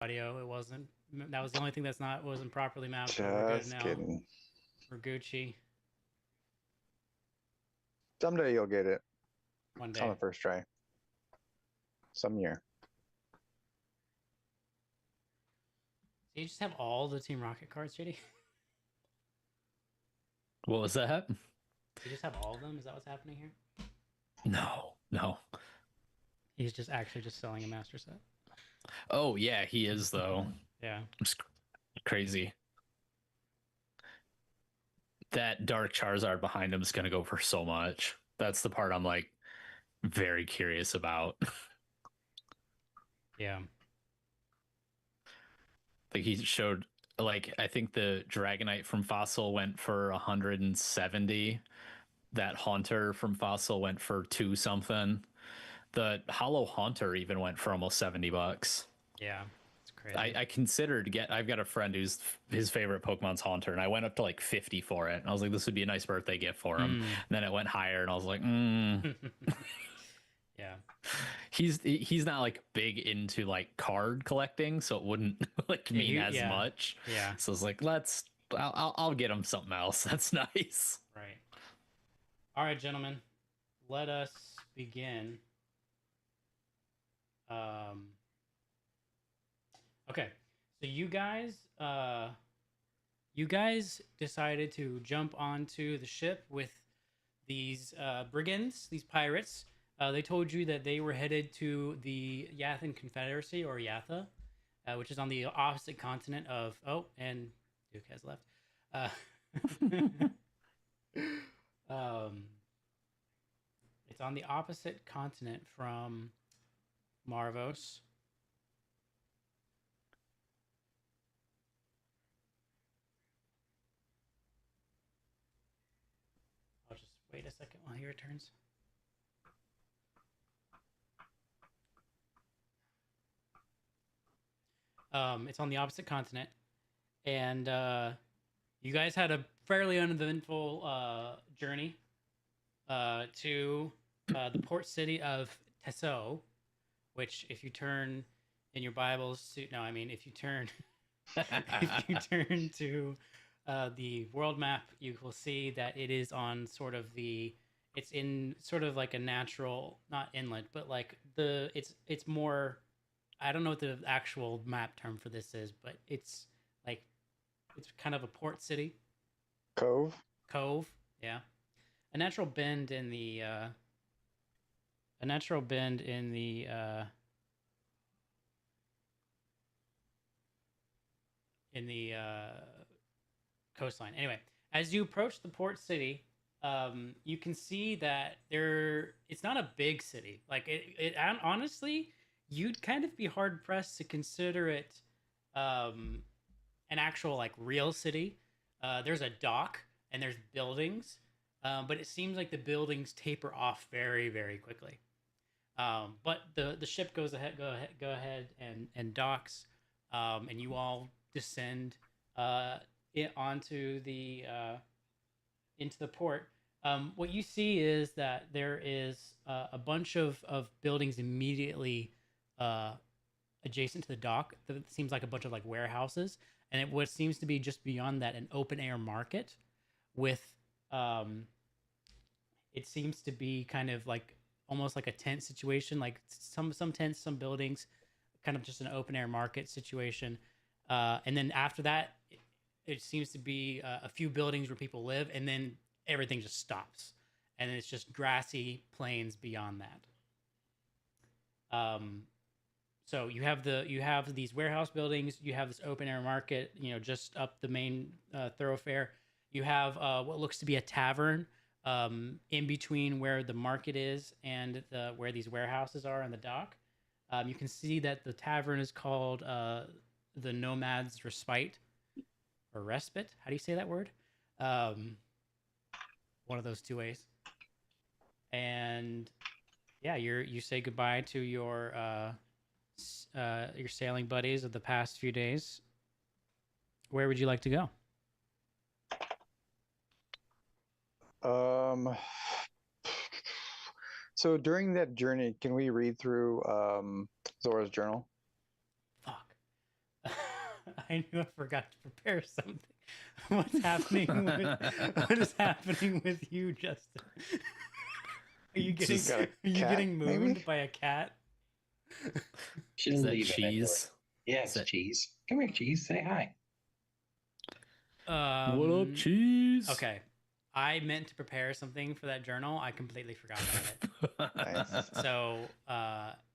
audio. It wasn't. That was the only thing wasn't properly mapped, but we're good Just now. kidding. We're Gucci. Someday you'll get it One on day. the first try. Some year. So you just have all the Team Rocket cards, JD? What was that? You just have all of them? Is that what's happening here? No, no. He's just actually just selling a master set. Oh yeah, he is though. Yeah. It's crazy. That Dark Charizard behind him is gonna go for so much. That's the part I'm like very curious about. Yeah. Like he showed, like I think the Dragonite from Fossil went for 170. That Haunter from Fossil went for two something. The Hollow Haunter even went for almost $70. Yeah. It's crazy. I considered I've got a friend who's his favorite Pokemon's Haunter, and I went up to like 50 for it. And I was like, this would be a nice birthday gift for him. And then it went higher, and I was like, Yeah. he's not like big into like card collecting, so it wouldn't like Yeah, mean as much. Yeah. So I was like, I'll get him something else. That's nice. Right. All right, gentlemen. Let us begin. Okay. So you guys decided to jump onto the ship with these brigands, these pirates. They told you that they were headed to the Yathan Confederacy, or Yatha, which is on the opposite continent of. Oh, and Duke has left. Uh, um, it's on the opposite continent from Marvos. I'll just wait a second while he returns. It's on the opposite continent, and you guys had a fairly uneventful journey to the port city of Tesso, which, if you turn in your Bibles to no, I mean, if you turn if you turn to the world map, you will see that it is on sort of it's in sort of like a natural, not inlet, but like it's more. I don't know what the actual map term for this is, but like it's kind of a port city. Cove. Cove, yeah. A natural bend in the a natural bend in the in the coastline. Anyway, as you approach the port city, you can see that it's not a big city. Like honestly, you'd kind of be hard pressed to consider it um, an actual like real city. There's a dock and there's buildings, but it seems like the buildings taper off very very quickly. But the ship go ahead and docks, and you all descend onto the into the port. What you see is that there is a bunch of buildings immediately uh, adjacent to the dock. That seems like a bunch of like warehouses, and what seems to be just beyond that an open air market with um, it seems to be kind of like almost like a tent situation, like some tents, some buildings, kind of just an open air market situation. And then after that, it seems to be a few buildings where people live, and then everything just stops, and it's just grassy plains beyond that. So you have these warehouse buildings, you have this open air market, just up the main thoroughfare. You have what looks to be a tavern in between where the market is and where these warehouses are on the dock. You can see that the tavern is called the Nomad's Respite, or Respite. How do you say that word? Um, One of those two ways. And yeah, you say goodbye to your sailing buddies of the past few days. Where would you like to go? Um, so during that journey, can we read through Zora's journal? Fuck. I knew I forgot to prepare something. What's happening what is happening with you, Justin? Are you getting Just- Got a are you cat, getting mooned maybe? by a cat? She'll Is that leave eventually. cheese? Yeah, Is it's that- cheese. Come here, cheese. Say hi. What up, cheese? Okay. I meant to prepare something for that journal. I completely forgot about it. Nice. So,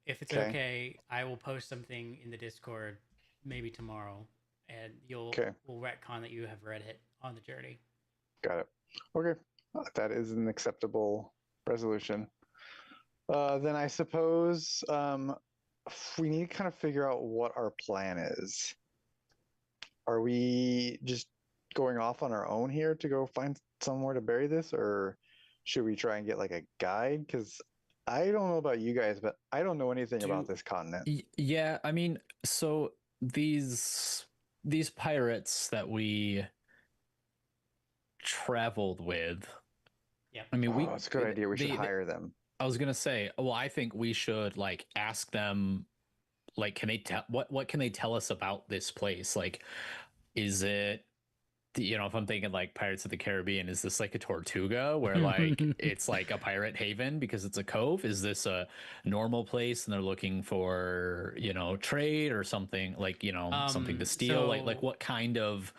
if it's Okay. okay, I will post something in the Discord maybe tomorrow, and Okay. we'll retcon that you have read it on the journey. Got it. Okay. That is an acceptable resolution. Then I suppose we need to kind of figure out what our plan is. Are we just going off on our own here to go find somewhere to bury this, or should we try and get like a guide? Because I don't know about you guys, but I don't know anything about this continent. Yeah, I mean, so these pirates that we traveled with. Yep. I mean, It's a good idea. We should hire them. I was gonna say, well, I think we should like ask them, like, can they tell what can they tell us about this place? Like, is it, you know, if I'm thinking like Pirates of the Caribbean, is this like a Tortuga where like it's like a pirate haven because it's a cove? Is this a normal place and they're looking for, you know, trade or something, like, you know, something to steal? Like so- what kind of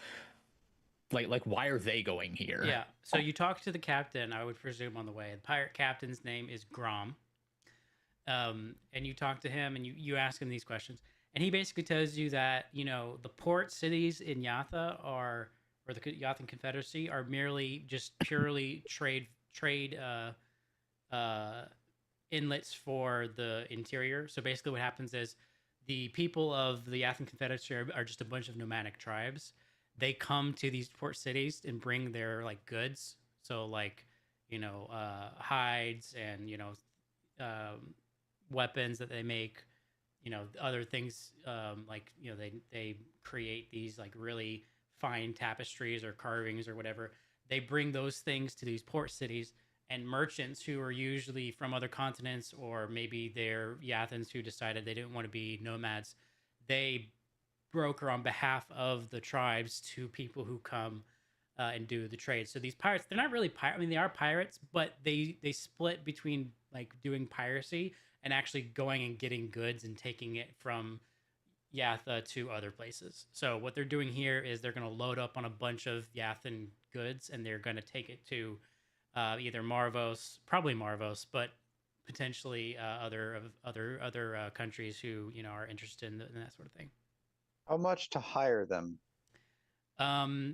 like why are they going here? Yeah. So you talk to the captain, I would presume, on the way. The pirate captain's name is Grom. And you talk to him and you ask him these questions. And he basically tells you that, you know, the port cities in Yatha or the Yathan Confederacy are merely just purely trade inlets for the interior. So basically what happens is the people of the Yathan Confederacy are just a bunch of nomadic tribes. They come to these port cities and bring their like goods. So like, you know, hides and, you know, weapons that they make, you know, other things, like, you know, they create these like really fine tapestries or carvings or whatever. They bring those things to these port cities, and merchants who are usually from other continents, or maybe they're Yathans who decided they didn't want to be nomads, they broker on behalf of the tribes to people who come and do the trade. So these pirates, they're not really I mean, they are pirates, but they split between like doing piracy and actually going and getting goods and taking it from Yatha to other places. So what they're doing here is they're going to load up on a bunch of Yathan goods and they're going to take it to either Marvos, probably Marvos, but potentially other countries who, you know, are interested in that sort of thing. How much to hire them?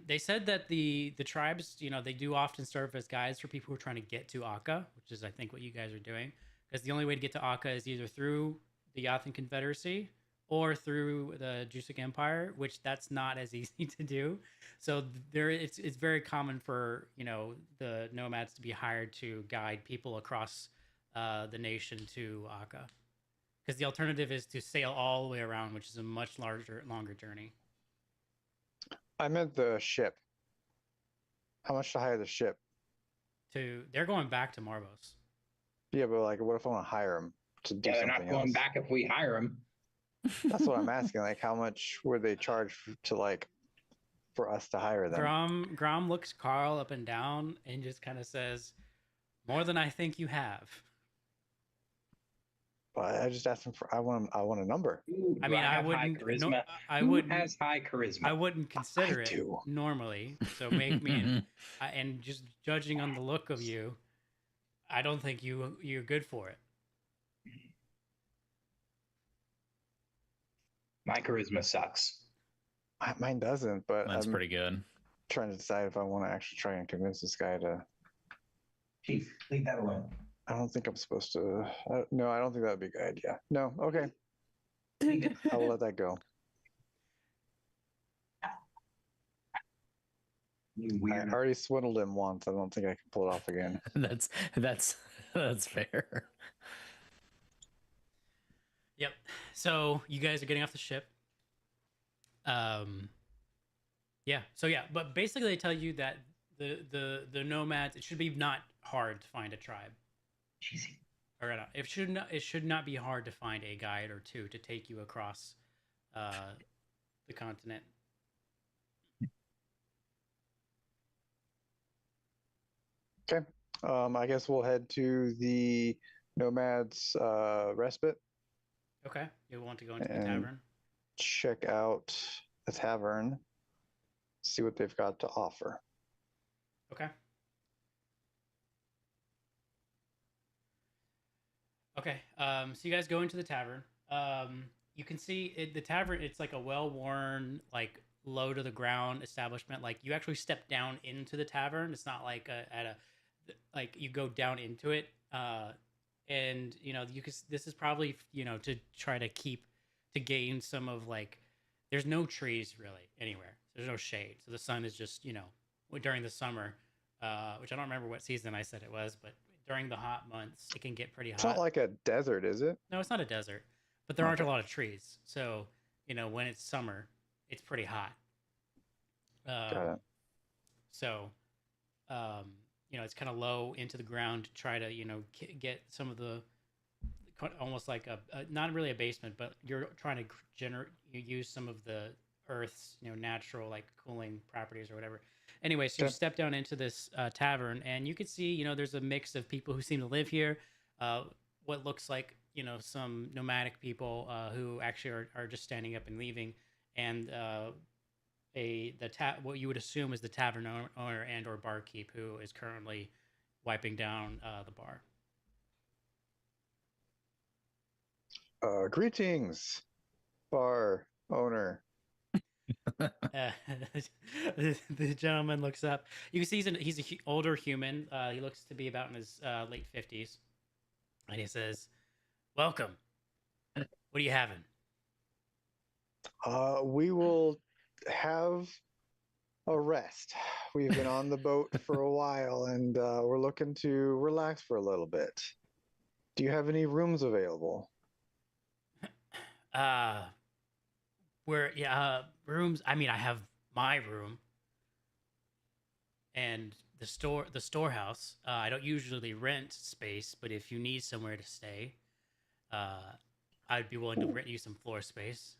They said that the tribes, you know, they do often serve as guides for people who are trying to get to Akka, which is I think what you guys are doing, because the only way to get to Akka is either through the Yathan Confederacy or through the Jusik Empire, which that's not as easy to do. So it's very common for, you know, the nomads to be hired to guide people across the nation to Akka, because the alternative is to sail all the way around, which is a much longer journey. I meant the ship. How much to hire the ship? They're going back to Marvos. Yeah, but like, what if I want to hire them to do Yeah, they're something not going else? back if we hire them. That's what I'm asking. Like, how much would they charge to like for us to hire them? Grom looks Carl up and down and just kind of says, "More than I think you have." But I just asked him for. I want a number. Ooh, I do mean, I have high wouldn't. charisma? No, I Who wouldn't. has high charisma? I wouldn't consider I it do. normally. So make me and just judging on the look of you, I don't think you're good for it. My charisma sucks. Mine doesn't, but That's I'm pretty good. trying to decide if I want to actually try and convince this guy to. Chief, leave that alone. I don't think I'm supposed to. No, I don't think that would be a good idea. No, okay, Leave it. I'll let that go. You I weird. already swindled him once. I don't think I can pull it off again. That's fair. Yep. So you guys are getting off the ship. Yeah. So yeah, but basically they tell you that the nomads, it should be not hard to find a tribe. Cheesy. Or no, it should not be hard to find a guide or two to take you across the continent Okay. I guess we'll head to the Nomad's Respite Okay. You want to go into the and tavern? check out the tavern, see what they've got to offer. Okay. Okay. So you guys go into the tavern. You can see the tavern. It's like a well-worn, like low to the ground establishment. Like you actually step down into the tavern. It's not like like you go down into it. And you can. This is probably to try to gain some of like. There's no trees really anywhere. There's no shade, so the sun is just during the summer, which I don't remember what season I said it was, but during the hot months, it can get pretty It's hot. not like a desert, is it? No, it's not a desert, but there aren't a Okay. lot of trees. So, when it's summer, it's pretty hot. Got it. So, it's kind of low into the ground to try to, get some of the almost like not really a basement, but you're trying to use some of the Earth's, natural like cooling properties or whatever. Anyway, so you Okay. step down into this tavern, and you can see, there's a mix of people who seem to live here. What looks like, some nomadic people who actually are just standing up and leaving, and what you would assume is the tavern owner and or barkeep who is currently wiping down the bar. Greetings, bar owner. The gentleman looks up. You can see he's an older human. He looks to be about in his late 50s, and he says, "Welcome. What are you having?" We will have a rest. We've been on the boat for a while, and we're looking to relax for a little bit. Do you have any rooms available? Rooms. I mean, I have my room and the storehouse. I don't usually rent space, but if you need somewhere to stay, I'd be willing to rent you some floor space.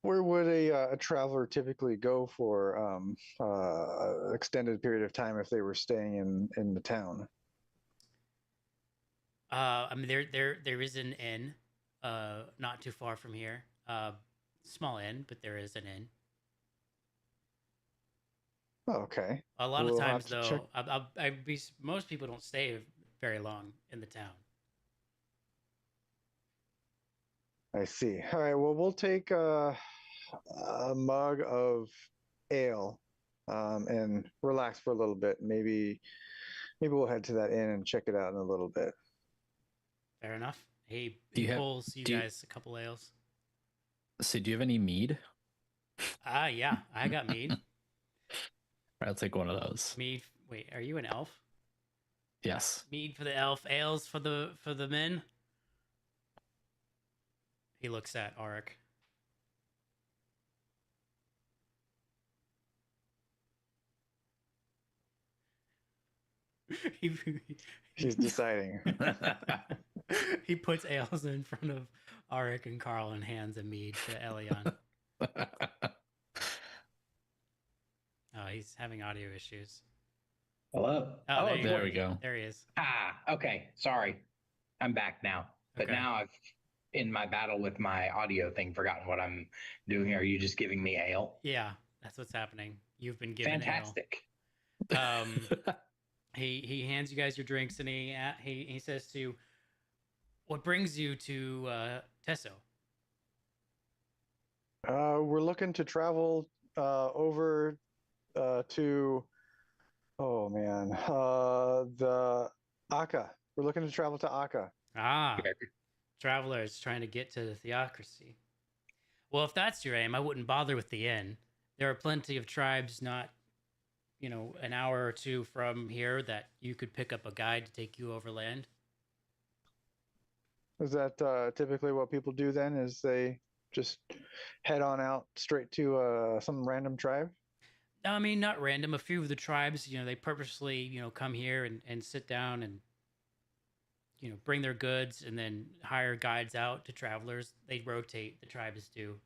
Where would a traveler typically go for extended period of time if they were staying in the town? I mean, there is an inn, not too far from here. Small inn, but there is an inn. Okay. A lot We'll of have times, to check. though, most people don't stay very long in the town. I see. All right. Well, we'll take a mug of ale and relax for a little bit. Maybe we'll head to that inn and check it out in a little bit. Fair enough. He Do you have- pulls you do you- guys a couple ales. So, do you have any mead? Yeah, I got mead. I'll take one of those. Mead. Wait, are you an elf? Yes. Mead for the elf, ales for the men. He looks at Auric. He's deciding. He puts ales in front of Auric and Carl and hands a mead to Elion. Oh, he's having audio issues. Hello. Oh, there, there we go. There he is. Okay. Sorry. I'm back now. But Okay. now I've, in my battle with my audio thing, forgotten what I'm doing. Are you just giving me ale? Yeah, that's what's happening. You've been given Fantastic. ale. He hands you guys your drinks, and he says to you, "What brings you to Tesso?" We're looking to travel over to, oh man, the Akka. We're looking to travel to Akka. Ah, travelers trying to get to the theocracy. Well, if that's your aim, I wouldn't bother with the inn. There are plenty of tribes not, an hour or two from here that you could pick up a guide to take you overland. Is that typically what people do then? Is they just head on out straight to some random tribe? I mean, not random. A few of the tribes, they purposely, come here and sit down and, bring their goods and then hire guides out to travelers. They rotate, the tribes do.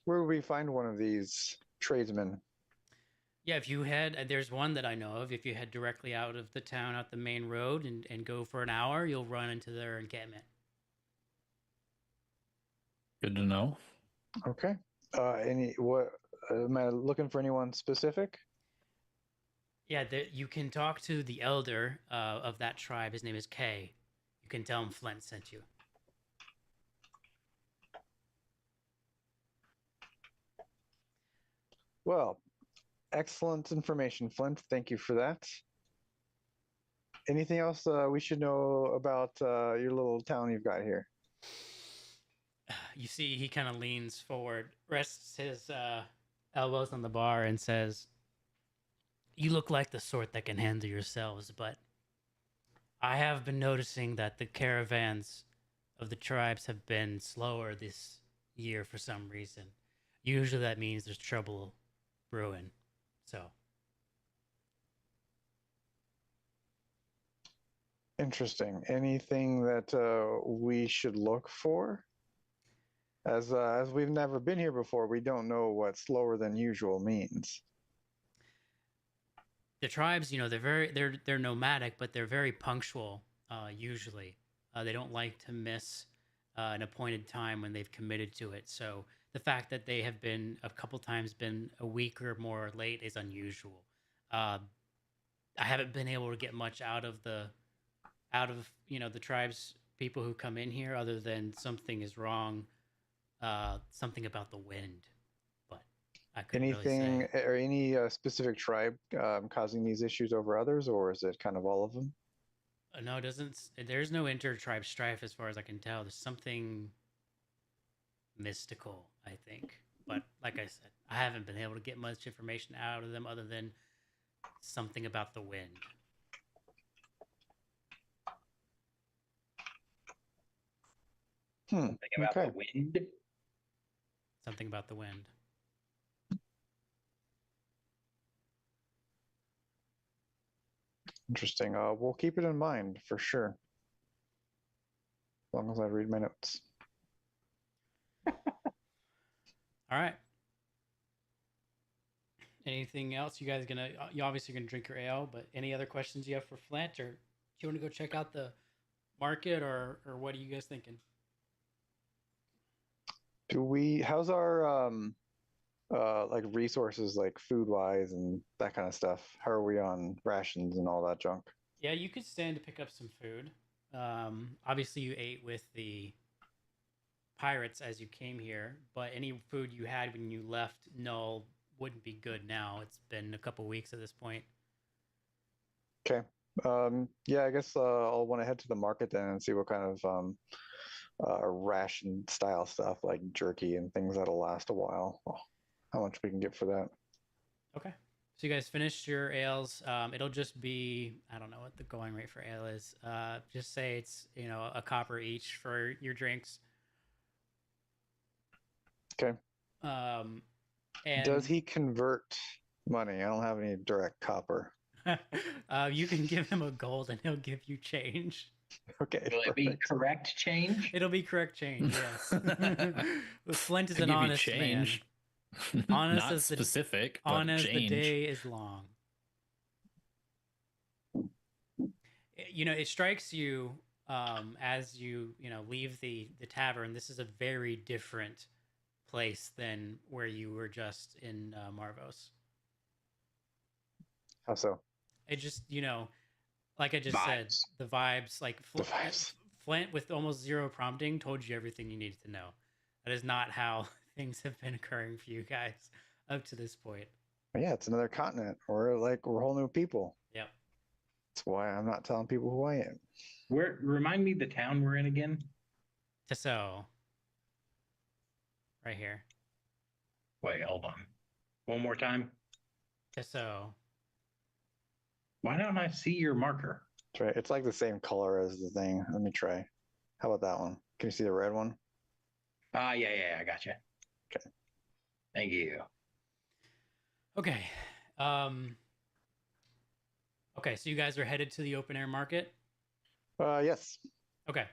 Where would we find one of these tradesmen? Yeah, if you head, there's one that I know of. If you head directly out of the town, out the main road, and go for an hour, you'll run into their encampment. Good to know. Okay. What am I looking for? Anyone specific? Yeah, you can talk to the elder of that tribe. His name is Kay. You can tell him Flint sent you. Well, excellent information, Flint. Thank you for that. Anything else we should know about your little town you've got here? You see, he kind of leans forward, rests his elbows on the bar, and says, "You look like the sort that can handle yourselves, but I have been noticing that the caravans of the tribes have been slower this year for some reason. Usually that means there's trouble brewing. So, Interesting. Anything that we should look for? As we've never been here before, we don't know what slower than usual means. the tribes, they're nomadic, but they're very punctual usually. They don't like to miss an appointed time when they've committed to it. So, the fact that they have been a couple times been a week or more late is unusual. Uh, I haven't been able to get much out of the tribes people who come in here other than something is wrong, something about the wind, but I couldn't really Anything say. or any specific tribe causing these issues over others, or is it kind of all of them? No, it doesn't. There's no inter-tribe strife as far as I can tell. There's something mystical, I think, but like I said, I haven't been able to get much information out of them other than something about the wind. Something about Okay. the wind. Something about the wind. Interesting. We'll keep it in mind for sure. As long as I read my notes. All right. Anything else? You guys gonna? You obviously gonna drink your ale, but any other questions you have for Flint, or do you want to go check out the market, or what are you guys thinking? How's our like resources, like food wise and that kind of stuff? How are we on rations and all that junk? Yeah, you could stand to pick up some food. Obviously, you ate with the pirates as you came here, but any food you had when you left Null wouldn't be good now. It's been a couple weeks at this point. Okay. Yeah, I guess I'll want to head to the market then and see what kind of ration style stuff like jerky and things that'll last a while. How much we can get for that? Okay. So you guys finished your ales. It'll just be, I don't know what the going rate for ale is. Just say it's a copper each for your drinks. Okay. And Does he convert money? I don't have any direct copper. you can give him a gold and he'll give you change. Okay. Will it be perfect. correct change? It'll be correct change, yes. Flint is Could an give you honest change. man. Honest Not as specific, but on as the change. day is long. It strikes you as you leave the tavern. This is a very different place than where you were just in Marvos. How so? It just like I just said, Vibes. the vibes, like The vibes. Flint with almost zero prompting told you everything you needed to know. That is not how things have been occurring for you guys up to this point. Yeah, it's another continent. We're whole new people. Yep. That's why I'm not telling people who I am. Remind me the town we're in again. So, right here. Wait, hold on. One more time. So, Why don't I see your marker? That's right. It's like the same color as the thing. Let me try. How about that one? Can you see the red one? Yeah, I got you. Okay. Thank you. okay. Okay, so you guys are headed to the open air market. Yes. Okay.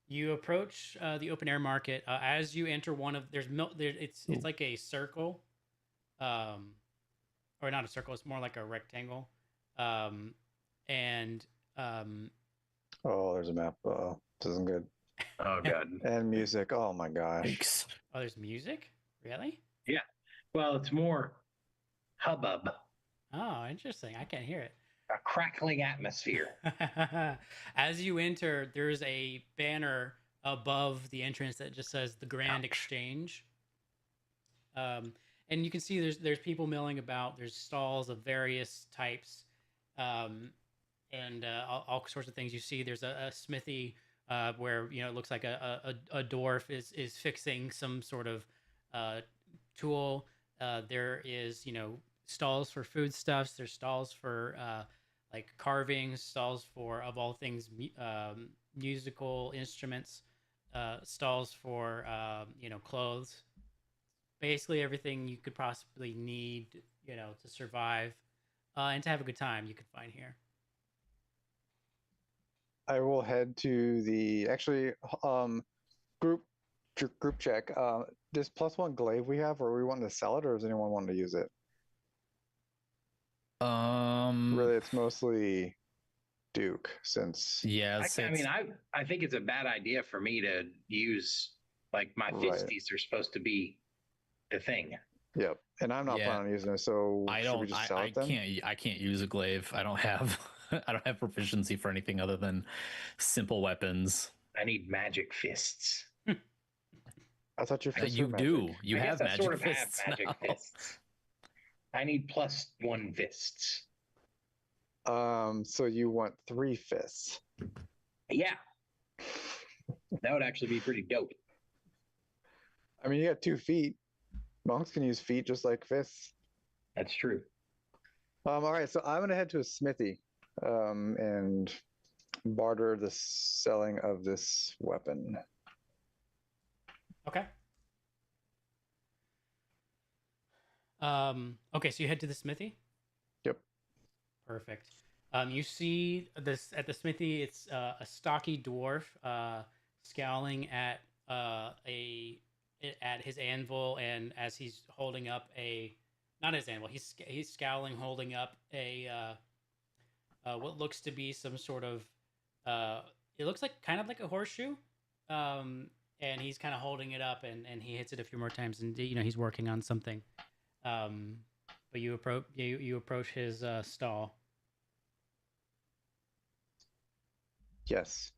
You approach the open air market as you enter one of it's like a circle or not a circle. It's more like a rectangle. Um, and Oh, there's a map. This isn't good. Oh god. And music. Oh my gosh. Yikes. oh, there's music. Really? Yeah. Well, it's more hubbub, Oh, interesting. I can't hear it. a crackling atmosphere. As you enter, there's a banner above the entrance that just says the Grand Ouch. Exchange. And you can see there's people milling about. There's stalls of various types, and all sorts of things. You see there's a smithy where it looks like a dwarf is fixing some sort of tool. There is stalls for foodstuffs. There's stalls for like carvings, stalls for of all things musical instruments, stalls for clothes. Basically everything you could possibly need, to survive and to have a good time, you could find here. I will head to the group group check. This +1 glaive we have, are we wanting to sell it, or does anyone want to use it? Really, it's mostly Duke, since Yeah, I think it's a bad idea for me to use, like, my Right. fisties are supposed to be the thing. Yep. And I'm not Yeah. planning on using it, so I should we don't. just sell I it then? can't use a glaive. I don't have. I don't have proficiency for anything other than simple weapons. I need magic fists. I thought your fists were You magic. do. You I have guess I magic sort of fists. have magic now. fists. I need +1 fists. So you want 3 fists. Yeah. That would actually be pretty dope. I mean, you got 2 feet. Monks can use feet just like fists. That's true. All right, so I'm gonna head to a smithy, and barter the selling of this weapon. Okay. Okay, so you head to the smithy? Yep. Perfect. You see this at the smithy. It's a stocky dwarf scowling at his anvil, and as he's holding up not his anvil, he's scowling, holding up what looks to be some sort of it looks like kind of like a horseshoe, and he's kind of holding it up, and he hits it a few more times, and he's working on something. But you approach his stall. Yes.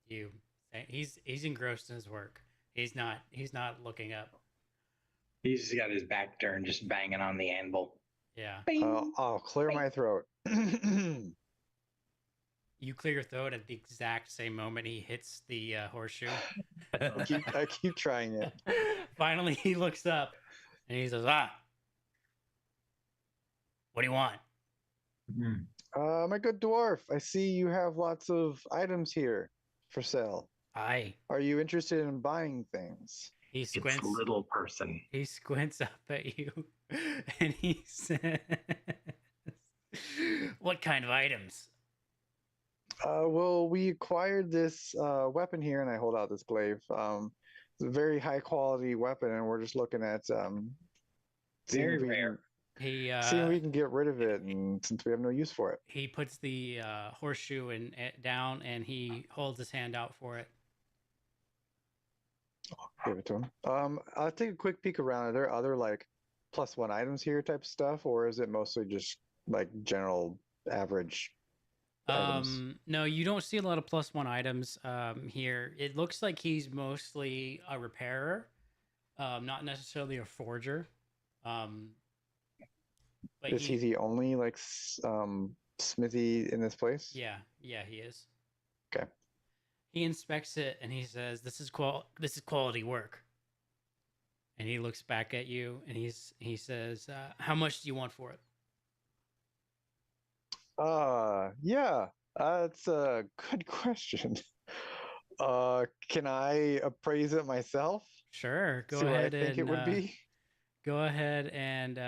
He's engrossed in his work. He's not looking up. He's just got his back turned, just banging on the anvil. Yeah. I'll clear my throat. You clear your throat at the exact same moment he hits the horseshoe. I keep trying it. Finally, he looks up and he says, what do you want? My good dwarf, I see you have lots of items here for sale. Aye. Are you interested in buying things? He squints. It's little person. He squints up at you and he says, what kind of items? Well, we acquired this weapon here, and I hold out this glaive. It's a very high quality weapon, and we're just looking at seeing Very if we rare. He seeing if we can get rid of it, and since we have no use for it. he puts the horseshoe down, and he holds his hand out for it. Give it to him. I'll take a quick peek around. Are there other like +1 items here type stuff, or is it mostly just like general average items? No, you don't see a lot of +1 items here. It looks like he's mostly a repairer, not necessarily a forger. But Is he the only like smithy in this place? Yeah, he is. Okay. He inspects it and he says, "This is quality work." And he looks back at you and he says, "How much do you want for it?" Yeah, that's a good question. Can I appraise it myself? Sure, See what I think it would be. Go ahead and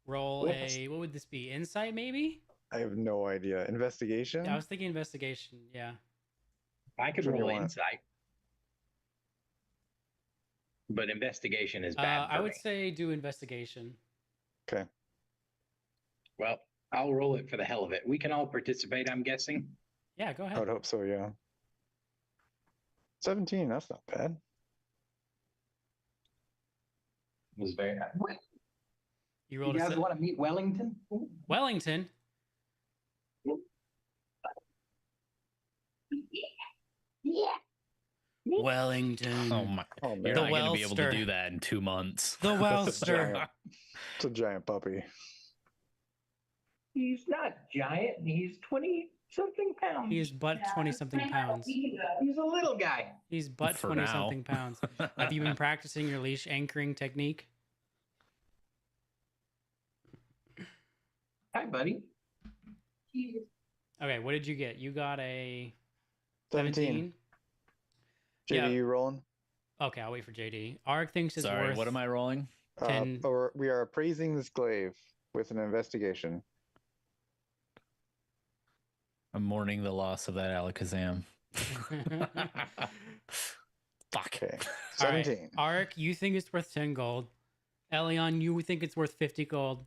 roll what would this be? Insight, maybe? I have no idea. Investigation? Yeah, I was thinking investigation. Yeah. I could Which one do roll you want? insight. but investigation is bad for I would me. say do investigation. Okay. Well, I'll roll it for the hell of it. We can all participate, I'm guessing. Yeah, go I ahead. would hope so, yeah. 17, that's not bad. It was very. What? You You rolled guys want to meet Wellington? Wellington. Yeah. Wellington. Oh my! Oh, You're man. not going to be able to Wellster. do that in 2 months. The That's a Wellster. giant, it's a giant puppy. He's not giant. He's 20-something pounds. He is but 20-something pounds. He's a little guy. He's but For 20-something now. pounds. Have you been practicing your leash anchoring technique? Hi, buddy. Okay, what did you get? You got a 17. 17? JD, Yeah. you rolling? Okay, I'll wait for JD. Ark thinks it's Sorry, worth... what am I rolling? Or we are appraising this glaive with an investigation. I'm mourning the loss of that Alakazam. Fuck. Okay. All right, 17. Ark, you think it's worth 10 gold. Elion, you think it's worth 50 gold.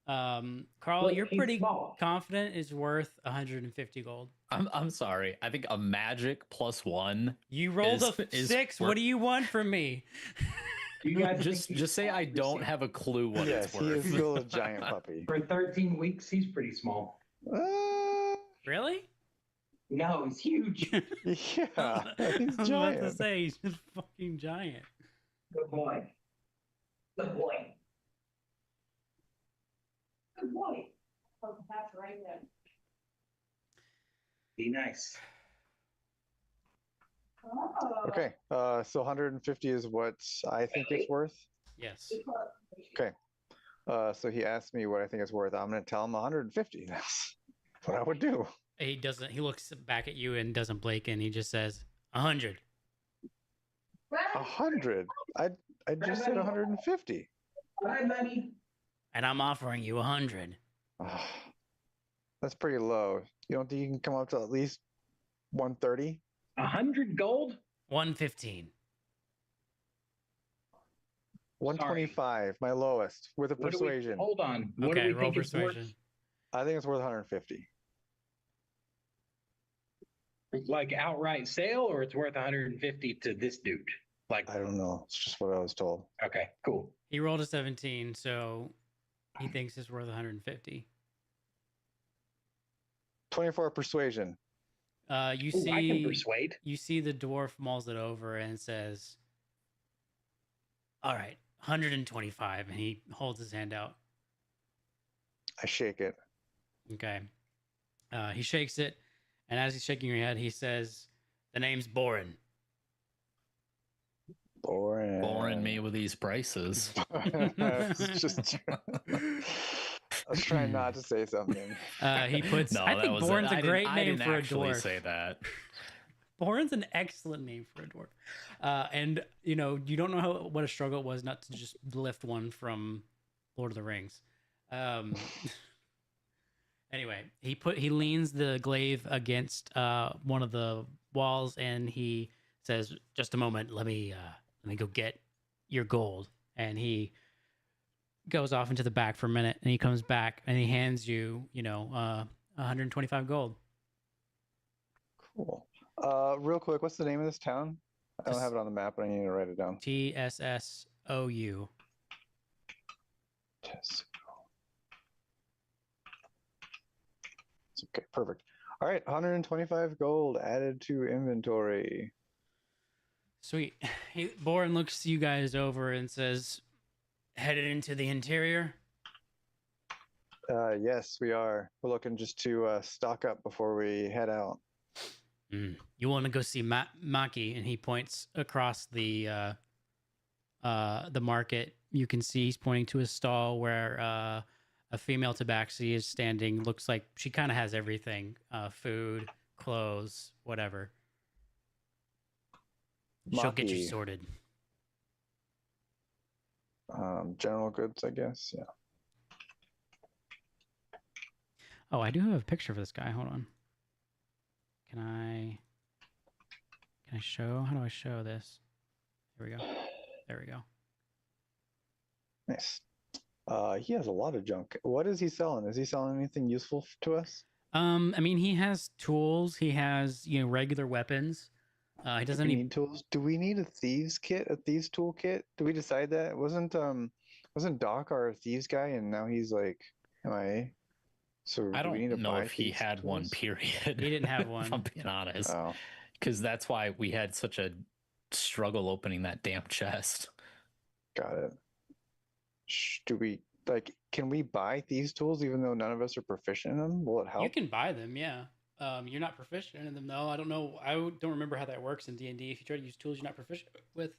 Carl, Well, you're he's pretty small. confident it's worth 150 gold. I'm sorry. I think a magic +1. You rolled Is 6. worth- What do you want from me? You guys Just say I don't have a clue what Yes, it's he is worth. still a giant puppy. For 13 weeks, he's pretty small. Really? No, he's huge. Yeah, he's I was about to giant. say he's just fucking giant. Good boy. Good boy. Good boy. Oh, that's right then. Be nice. Oh. Okay, so 150 is what I think it's worth. Yes. So he asked me what I think it's worth. I'm going to tell him 150. That's what I would do. He doesn't. He looks back at you and doesn't blink, and he just says 100. 100. I just said 150. Bye, buddy. And I'm offering you 100. That's pretty low. You don't think you can come up to at least 130? 100 gold? 115. 125, my lowest, with a What do we- persuasion. hold on. What do Okay, we roll think it's worth? persuasion. I think it's worth 150. Like outright sale, or it's worth 150 to this dude? Like, I don't know. It's just what I was told. okay, cool. He rolled a 17, so he thinks it's worth 150. 24 persuasion. You Ooh, I can see, persuade. you see the dwarf mulls it over and says, "All right, 125," and he holds his hand out. I shake it. Okay. He shakes it, and as he's shaking your head, he says, "The name's Boren." Boring. Boring me with these prices. It's just. I was trying not to say something. He puts. No, I that think was Boren's I a didn't- great I name didn't for a actually dwarf. say that. Boren's an excellent name for a dwarf. And you know, you don't know what a struggle it was not to just lift one from Lord of the Rings. Anyway, he leans the glaive against one of the walls and he says, "Just a moment, let me go get your gold." And he goes off into the back for a minute and he comes back and he hands you, 125 gold. Cool. Real quick, what's the name of this town? I don't have it on the map, but I need to write it down. TSSOU. Okay, perfect. All right, 125 gold added to inventory. Sweet. Boren looks you guys over and says, "Headed into the interior?" Yes, we are. We're looking just to stock up before we head out. You want to go see Maki? And he points across the market. You can see he's pointing to a stall where a female tabaxi is standing. Looks like she kind of has everything: food, clothes, whatever. She'll get you Maki. sorted. General goods, I guess. Yeah. Oh, I do have a picture of this guy. Hold on. Can I show? How do I show this? Here we go. There we go. Nice. He has a lot of junk. What is he selling? Is he selling anything useful to us? I mean, he has tools. He has, regular weapons. He Do doesn't we need. need tools? Do we need a thieves kit? A thieves tool kit? Did we decide that? Wasn't Doc our thieves guy, and now he's like MIA? So I do we need to don't know buy if he thieves had one, tools? period. He didn't have If I'm one. being honest. Oh, Because that's why we had such a struggle opening that damn chest. got it. Do we can we buy thieves tools even though none of us are proficient in them? Will it help? You can buy them, yeah. You're not proficient in them, though. I don't know. Don't remember how that works in D&D. If you try to use tools you're not proficient with.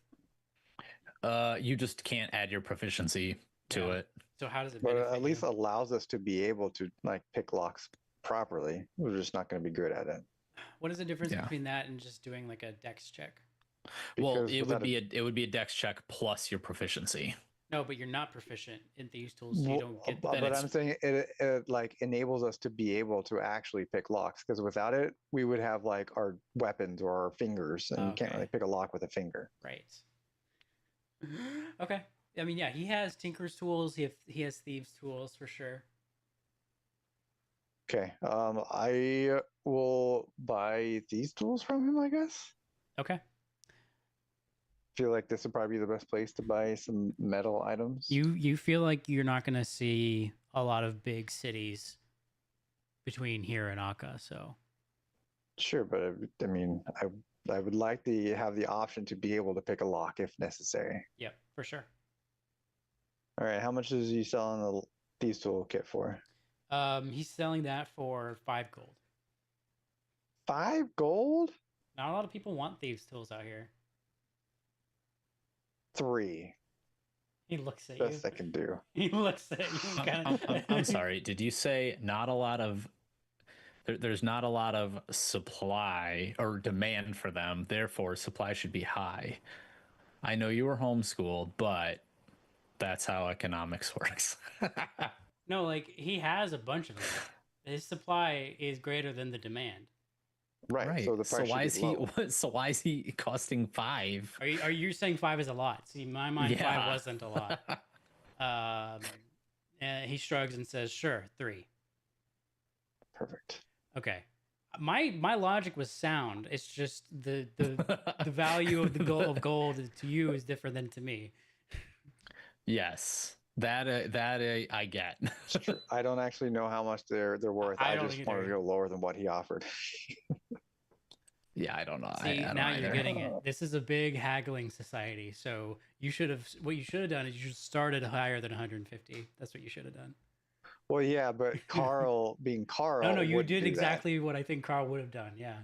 You just can't add your proficiency to Yeah. it. So how does it But benefit at least you? allows us to be able to pick locks properly. We're just not going to be good at it. What is the difference Yeah. between that and just doing like a dex check? Well, Because it without would be a dex check plus your proficiency. No, but you're not proficient in these tools, so you don't get. But it's- I'm saying it like enables us to be able to actually pick locks, because without it, we would have like our weapons or our fingers, and you can't Okay. really pick a lock with a finger. Right. Okay. I mean, yeah, he has Tinker's tools. He has Thieves' tools for sure. Okay. I will buy these tools from him, I guess. Okay. Feel like this would probably be the best place to buy some metal items. You feel like you're not going to see a lot of big cities between here and Akka, so Sure, but I mean, I would like to have the option to be able to pick a lock if necessary. yep, for sure. All right, how much is he selling the thieves tool kit for? He's selling that for 5 gold. 5 gold? Not a lot of people want thieves' tools out here. 3. He looks at you. Best I can do. He looks at you. I'm sorry. Did you say not a lot of? There's not a lot of supply or demand for them. Therefore, supply should be high. I know you were homeschooled, but that's how economics works. No, like he has a bunch of them. His supply is greater than the demand. Right. So the price why should be low. So why is he costing 5? Are you saying 5 is a lot? See, in my mind, 5 wasn't a lot. And he shrugs and says, "Sure, 3." Perfect. Okay. My logic was sound. It's just the value of the gold to you is different than to me. Yes, that I get. It's true. I don't actually know how much they're worth. I I don't just wanted to either. go lower than what he offered. Yeah, I don't know. See, I don't now either. you're getting it. This is a big haggling society. So what you should have done is you should have started higher than 150. That's what you should have done. Well, yeah, but Carl, being Carl, No, you wouldn't did do that. exactly what I think Carl would have done. Yeah.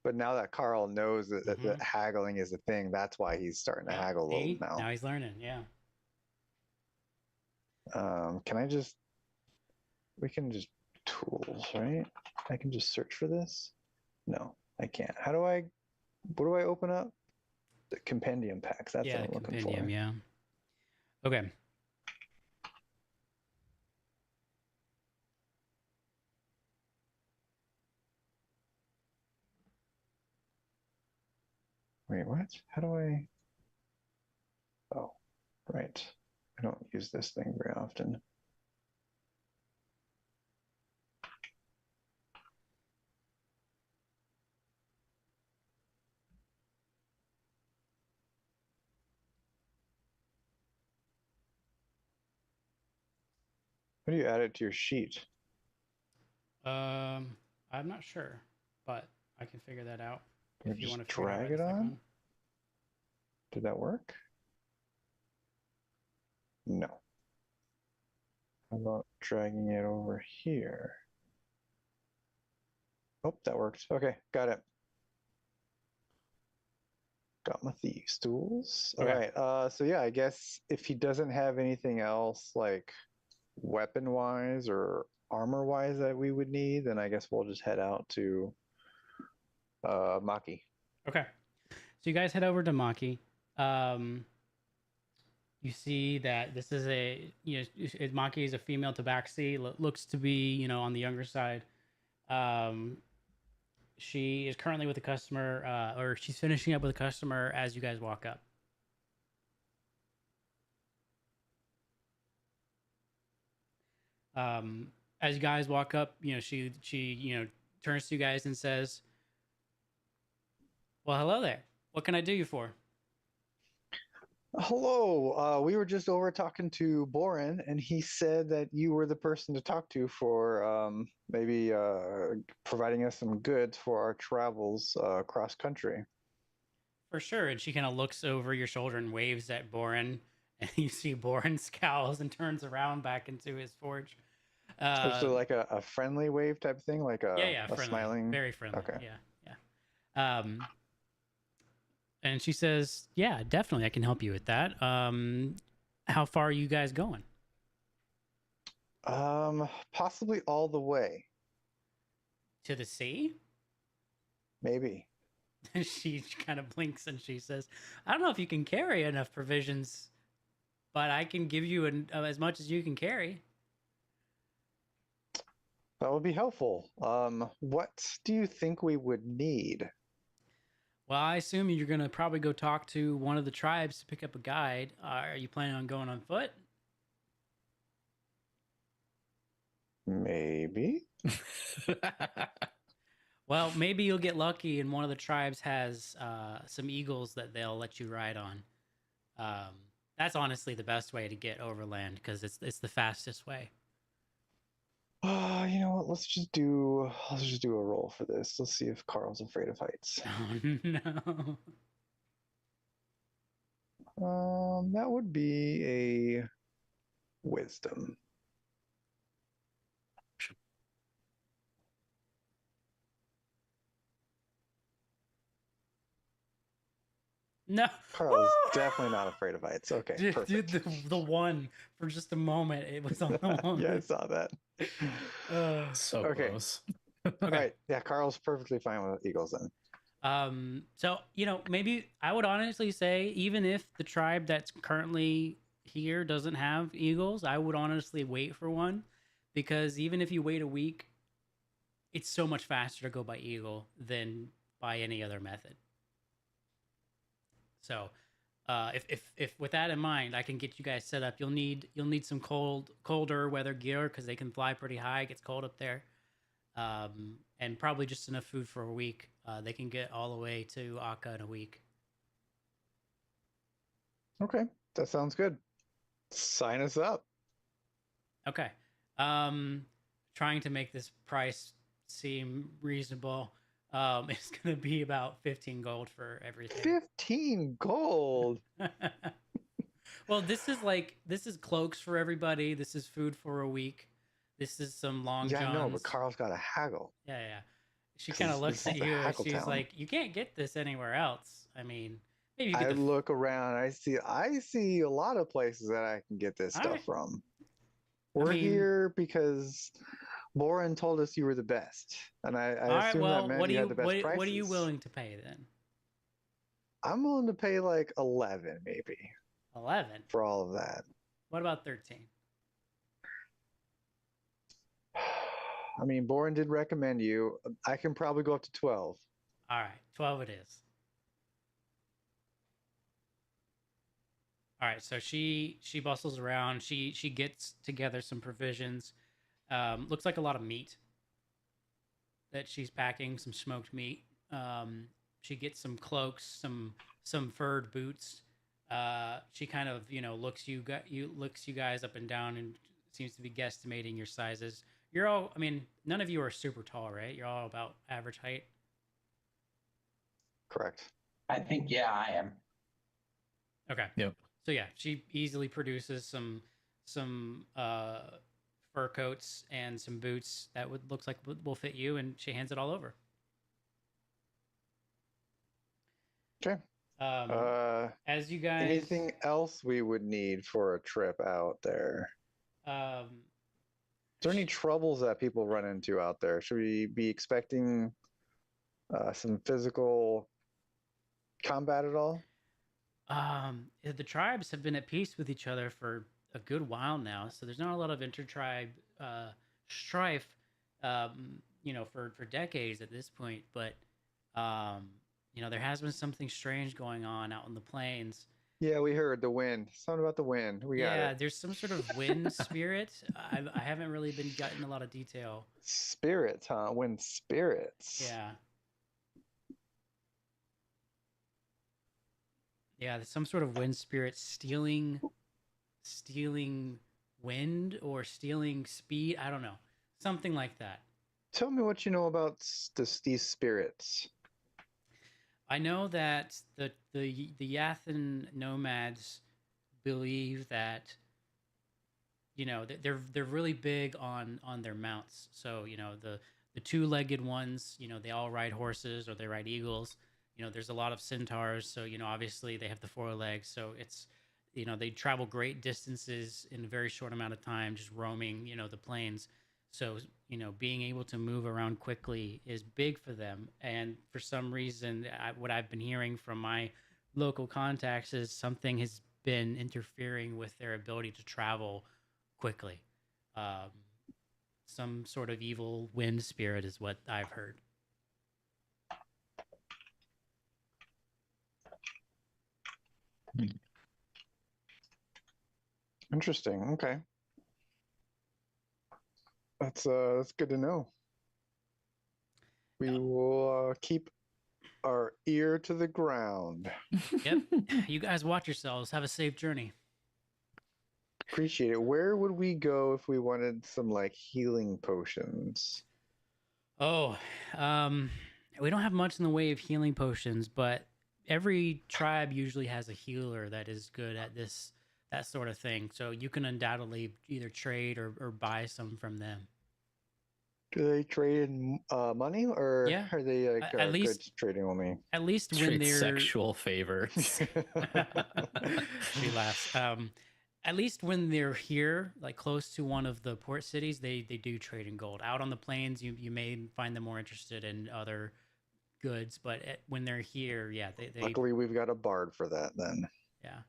But now that Carl knows that, Mhm. that haggling is a thing, that's why he's starting to haggle a See? little now. Now he's learning. Yeah. Can I just? We can just tools, right? I can just search for this. No, I can't. How do I? What do I open up? The compendium packs. That's yeah, what I'm looking compendium. for. Yeah. Okay. Wait, what? How do I? Oh, right. I don't use this thing very often. How do you add it to your sheet? I'm not sure, but I can figure that out. Can If I you just want to figure it out drag right it this on? second. Did that work? No. How about dragging it over here? Oh, that worked. Okay, got it. Got my thieves tools. All Okay. right. So yeah, I guess if he doesn't have anything else like weapon wise or armor wise that we would need, then I guess we'll just head out to Maki. Okay. So you guys head over to Maki. You see that this is Maki is a female tabaxi. Looks to be, on the younger side. She is currently with a customer, or she's finishing up with a customer as you guys walk up. As you guys walk up, she turns to you guys and says, "Well, hello there. What can I do you for?" Hello. We were just over talking to Boren, and he said that you were the person to talk to for maybe providing us some goods for our travels across country. For sure. And she kind of looks over your shoulder and waves at Boren, and you see Boren scowls and turns around back into his forge. So like a friendly wave type thing, like Yeah, a friendly, smiling. very friendly. Okay. Yeah. And she says, "Yeah, definitely, I can help you with that. How far are you guys going?" Possibly all the way, To the sea? maybe. She kind of blinks and she says, "I don't know if you can carry enough provisions, but I can give you as much as you can carry." That would be helpful. What do you think we would need? Well, I assume you're going to probably go talk to one of the tribes to pick up a guide. Are you planning on going on foot? Maybe. Well, maybe you'll get lucky and one of the tribes has some eagles that they'll let you ride on. That's honestly the best way to get overland because it's the fastest way. You know what? Let's just do a roll for this. Let's see if Carl's afraid of heights. Oh, no. That would be a wisdom. No. Carl's definitely not afraid of heights. Okay, Dude, perfect. the one for just a moment. It was on the one. Yeah, I saw that. So Okay. close. All right. Yeah, Carl's perfectly fine with eagles then. So maybe I would honestly say even if the tribe that's currently here doesn't have eagles, I would honestly wait for one because even if you wait a week, it's so much faster to go by eagle than by any other method. So, if with that in mind, I can get you guys set up. You'll need some colder weather gear because they can fly pretty high. It gets cold up there, and probably just enough food for a week. They can get all the way to Akka in a week. Okay, that sounds good. Sign us up. Okay. Trying to make this price seem reasonable. It's gonna be about 15 gold for everything. 15 gold. Well, this is cloaks for everybody. This is food for a week. This is some long Yeah, johns. I know, but Carl's got to haggle. Yeah. She 'Cause kind of this looks at is a you and haggle she's town. like, "You can't get this anywhere else." I mean, maybe you I get the. look around. I see a lot of places that I can get this All stuff right. from. We're mean- here because Boren told us you were the best, and I All right. assume Well, that meant what you had the best prices. what are you willing to pay then? I'm willing to pay like 11, maybe, 11. for all of that. What about 13? I mean, Boren did recommend you. I can probably go up to 12. All right, 12 it is. All right, so she bustles around. She gets together some provisions. Looks like a lot of meat that she's packing, some smoked meat. She gets some cloaks, some furred boots. She kind of looks you guys up and down and seems to be guesstimating your sizes. You're all, I mean, none of you are super tall, right? You're all about average height. Correct. I think, yeah, I am. Okay. Yep. So yeah, she easily produces some fur coats and some boots that looks like will fit you, and she hands it all over. Okay. As you guys, Anything else we would need for a trip out there? Is there any troubles that people run into out there? Should we be expecting some physical combat at all? the tribes have been at peace with each other for a good while now, so there's not a lot of intertribe strife, for decades at this point. But there has been something strange going on out in the plains. Yeah, we heard the wind. Something about the wind. We got Yeah, it. there's some sort of wind spirit. I haven't really been getting a lot of detail. Spirits, huh? Wind spirits. Yeah. Yeah, there's some sort of wind spirit stealing wind or stealing speed. I don't know. Something like that. Tell me what you know about these spirits. I know that the Yathan nomads believe that they're really big on their mounts. So the two-legged ones, they all ride horses or they ride eagles. There's a lot of centaurs, so obviously they have the four legs. So it's they travel great distances in a very short amount of time, just roaming the plains. So being able to move around quickly is big for them. And for some reason, what I've been hearing from my local contacts is something has been interfering with their ability to travel quickly. Um, some sort of evil wind spirit is what I've heard. Interesting. Okay. That's good to know. We will keep our ear to the ground. Yep. You guys watch yourselves. Have a safe journey. Appreciate it. Where would we go if we wanted some like healing potions? Oh, we don't have much in the way of healing potions, but every tribe usually has a healer that is good at that sort of thing. So you can undoubtedly either trade or buy some from them. Do they trade in money, or Yeah. are they like At least- goods trading only? At least when Treat they're sexual favors. she laughs. At least when they're here, like close to one of the port cities, they do trade in gold. Out on the plains, you may find them more interested in other goods, but when they're here, yeah, they Luckily, we've got a bard for that then. yeah,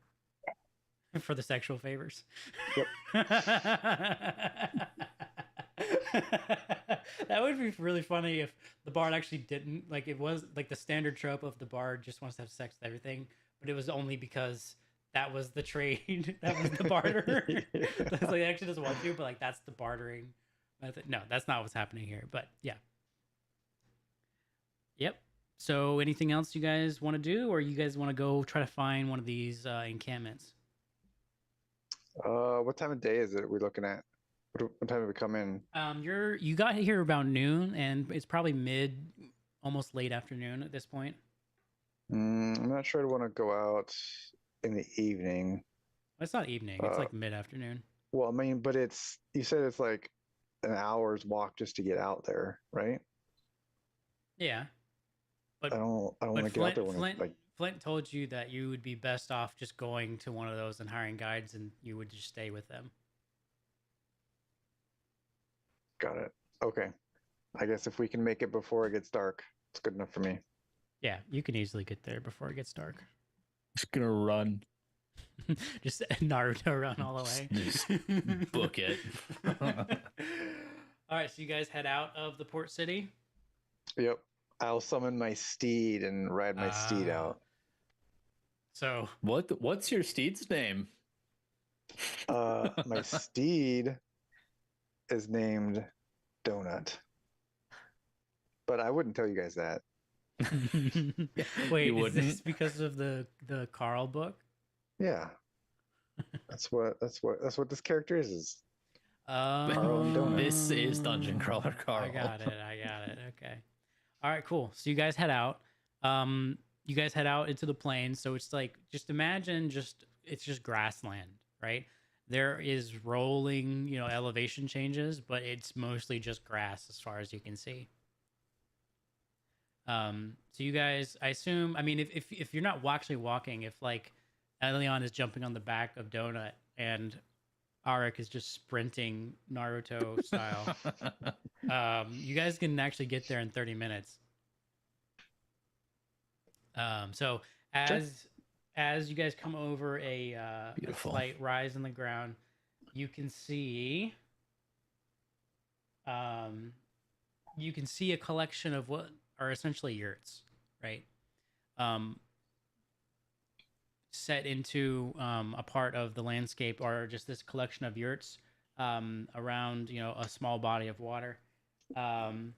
for the sexual favors. Yep. That would be really funny if the bard actually didn't, like, it was like the standard trope of the bard just wants to have sex with everything, but it was only because that was the trade, that was the barter. It's like they actually just want you, but like that's the bartering method. No, that's not what's happening here. But yeah. Yep. So anything else you guys want to do, or you guys want to go try to find one of these encampments? What time of day is it we're looking at? What time did we come in? You got here about noon, and it's probably almost late afternoon at this point. I'm not sure I'd want to go out in the evening. It's not evening. It's like mid-afternoon. Well, I mean, but you said it's like an hour's walk just to get out there, right? Yeah. But I don't want to get out there when it's like. Flint told you that you would be best off just going to one of those and hiring guides, and you would just stay with them. Got it. Okay. I guess if we can make it before it gets dark, it's good enough for me. Yeah, you can easily get there before it gets dark. Just gonna run. Just Naruto run all the way. Just book it. All right, so you guys head out of the port city. Yep. I'll summon my steed and ride my steed out. So What's your steed's name? My steed is named Donut. But I wouldn't tell you guys that. Wait, You is this wouldn't? because of the Carl book? Yeah. That's what this character is. Carl and Donut. This is Dungeon Crawler Carl. I got it. Okay. All right, cool. So you guys head out. You guys head out into the plains. So it's like, just imagine it's just grassland, right? There is rolling, elevation changes, but it's mostly just grass as far as you can see. So you guys, I assume, I mean, if you're not actually walking, if like Elion is jumping on the back of Donut and Arik is just sprinting Naruto style, you guys can actually get there in 30 minutes. So as you guys come over a Beautiful. slight rise in the ground, you can see a collection of what are essentially yurts, right? set into a part of the landscape are just this collection of yurts around a small body of water. You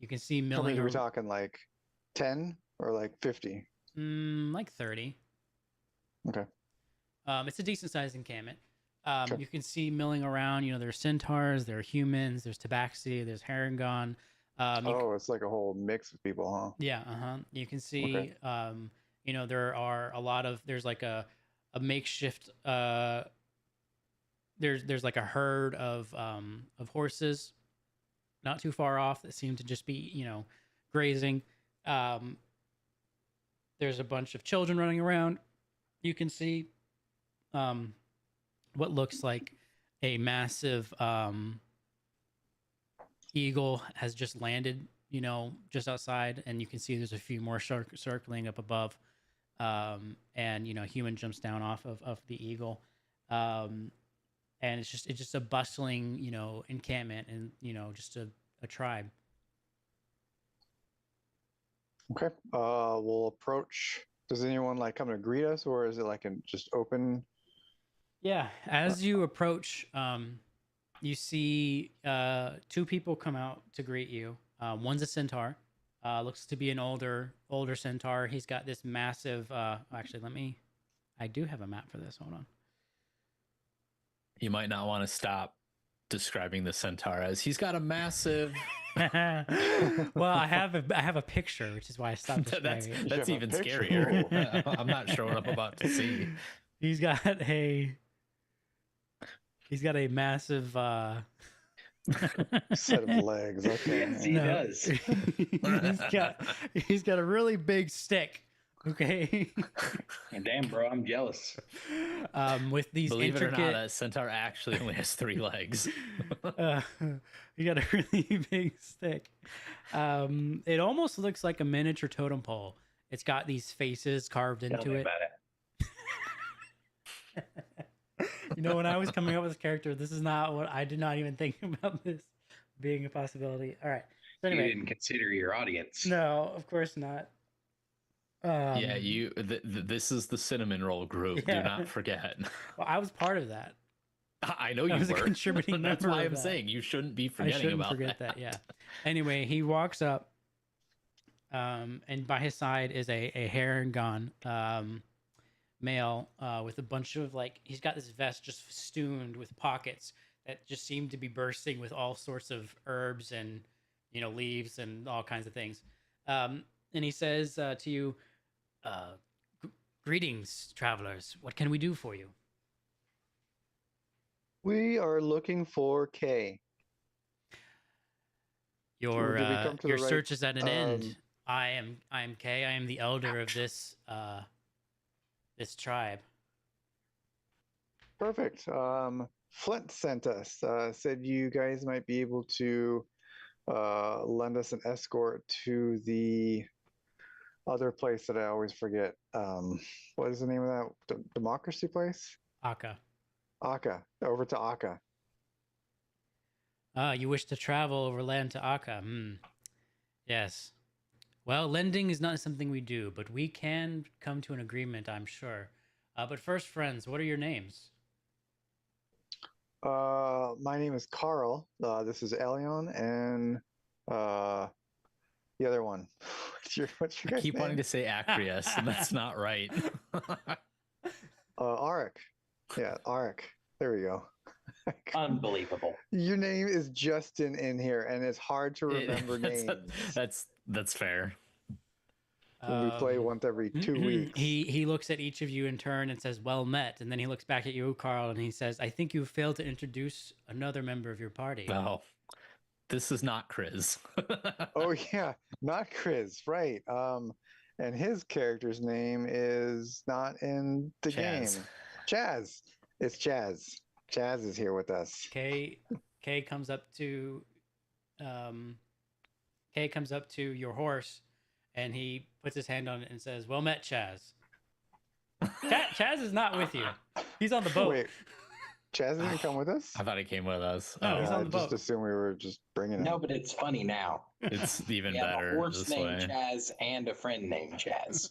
can see How milling many are we talking? Like 10 or like 50? like 30. Okay. It's a decent sized encampment. Sure. You can see milling around. There's centaurs, there are humans, there's tabaxi, there's herringon. It's like a whole mix of people, huh? Yeah, You can see, there are there's like a makeshift. There's like a herd of horses, not too far off, that seem to just be grazing. There's a bunch of children running around. You can see what looks like a massive eagle has just landed, just outside, and you can see there's a few more circling up above. And human jumps down off of the eagle. And it's just a bustling, encampment, and just a tribe. Okay. We'll approach. Does anyone like come to greet us, or is it like just open? Yeah. As you approach, you see two people come out to greet you. One's a centaur. Looks to be an older centaur. He's got this massive. Actually, I do have a map for this. Hold on. You might not want to stop describing the centaur as he's got a massive. Well, I have a picture, which is why I stopped describing it. That's even scarier. I'm not sure what I'm about to see. He's got a massive set of legs. Okay. Yes, he does. he's got a really big stick. Okay. Damn, bro, I'm jealous. With these Believe intricate... it or not, a centaur actually only has 3 legs. You got a really big stick. It almost looks like a miniature totem pole. It's got these faces carved into it. When I was coming up with this character, this is not what I did not even think about this being a possibility. All right. So anyway, you didn't consider your audience. No, of course not. This is the cinnamon roll group. Yeah. Do not forget. Well, I was part of that. I know you were. I was a contributing member. That's why I'm saying you shouldn't be forgetting about that. Yeah. Anyway, he walks up, and by his side is a Harengon male with a bunch of he's got this vest just festooned with pockets that just seem to be bursting with all sorts of herbs and leaves and all kinds of things. And he says to you, greetings, travelers. What can we do for you? We are looking for Kay. Your search is at an end. I am Kay. I am the elder of this tribe. Perfect. Flint sent us. Said you guys might be able to lend us an escort to the other place that I always forget. What is the name of that democracy place? Akka. Over to Akka. You wish to travel over land to Akka. Yes. Well, lending is not something we do, but we can come to an agreement, I'm sure. But first, friends, what are your names? My name is Carl. This is Elion, and the other one. What's your I keep name? wanting to say Acreus, and that's not right. Arik. Yeah, Arik. There we go. Unbelievable. Your name is Justin in here, and it's hard to remember names. That's fair. We play once every 2 weeks. He looks at each of you in turn and says, "Well met," and then he looks back at you, Carl, and he says, "I think you failed to introduce another member of your party." Oh, this is not Chris. Oh yeah, not Chris, right? And his character's name is not in the game. Chaz. It's Chaz. Chaz is here with us. Kay comes up to your horse, and he puts his hand on it and says, "Well met, Chaz." Chaz is not with you. He's on the boat. Wait, Chaz didn't come with us. I thought he came with us. No, he's on I the just boat. assumed we were just bringing him. No, but it's funny now. It's even We have a better horse this named way. Chaz and a friend named Chaz.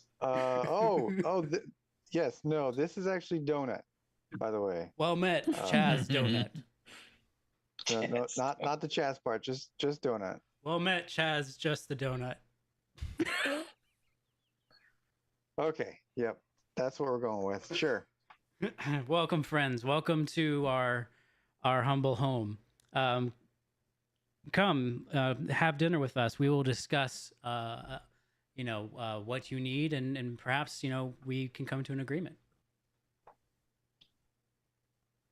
Yes, no, this is actually Donut, by the way. Well met, Chaz Donut. No, Chaz. not the Chaz part, just Donut. Well met, Chaz, just the donut. Okay, yep, that's what we're going with. Sure. Welcome, friends. Welcome to our humble home. Come have dinner with us. We will discuss, what you need, and perhaps we can come to an agreement.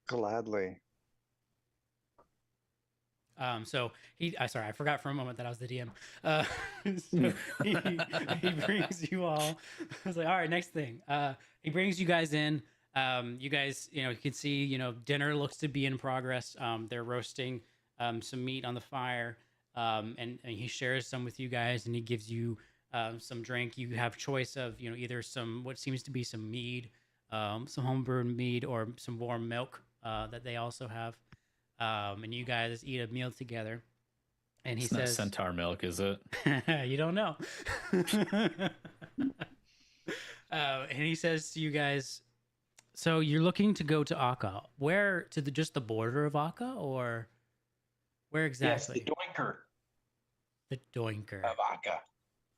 Gladly. So sorry, I forgot for a moment that I was the DM. So he brings you all. I was like, all right, next thing. He brings you guys in. You guys, you can see, dinner looks to be in progress. They're roasting some meat on the fire, and he shares some with you guys, and he gives you some drink. You have choice of, either what seems to be some mead, some homebrewed mead, or some warm milk that they also have. And you guys eat a meal together. And he It's not says, centaur milk, is it? you don't know. And he says to you guys, so you're looking to go to Akka. Where, to just the border of Akka, or where exactly? Yes, the Doinker The Doinker. of Akka.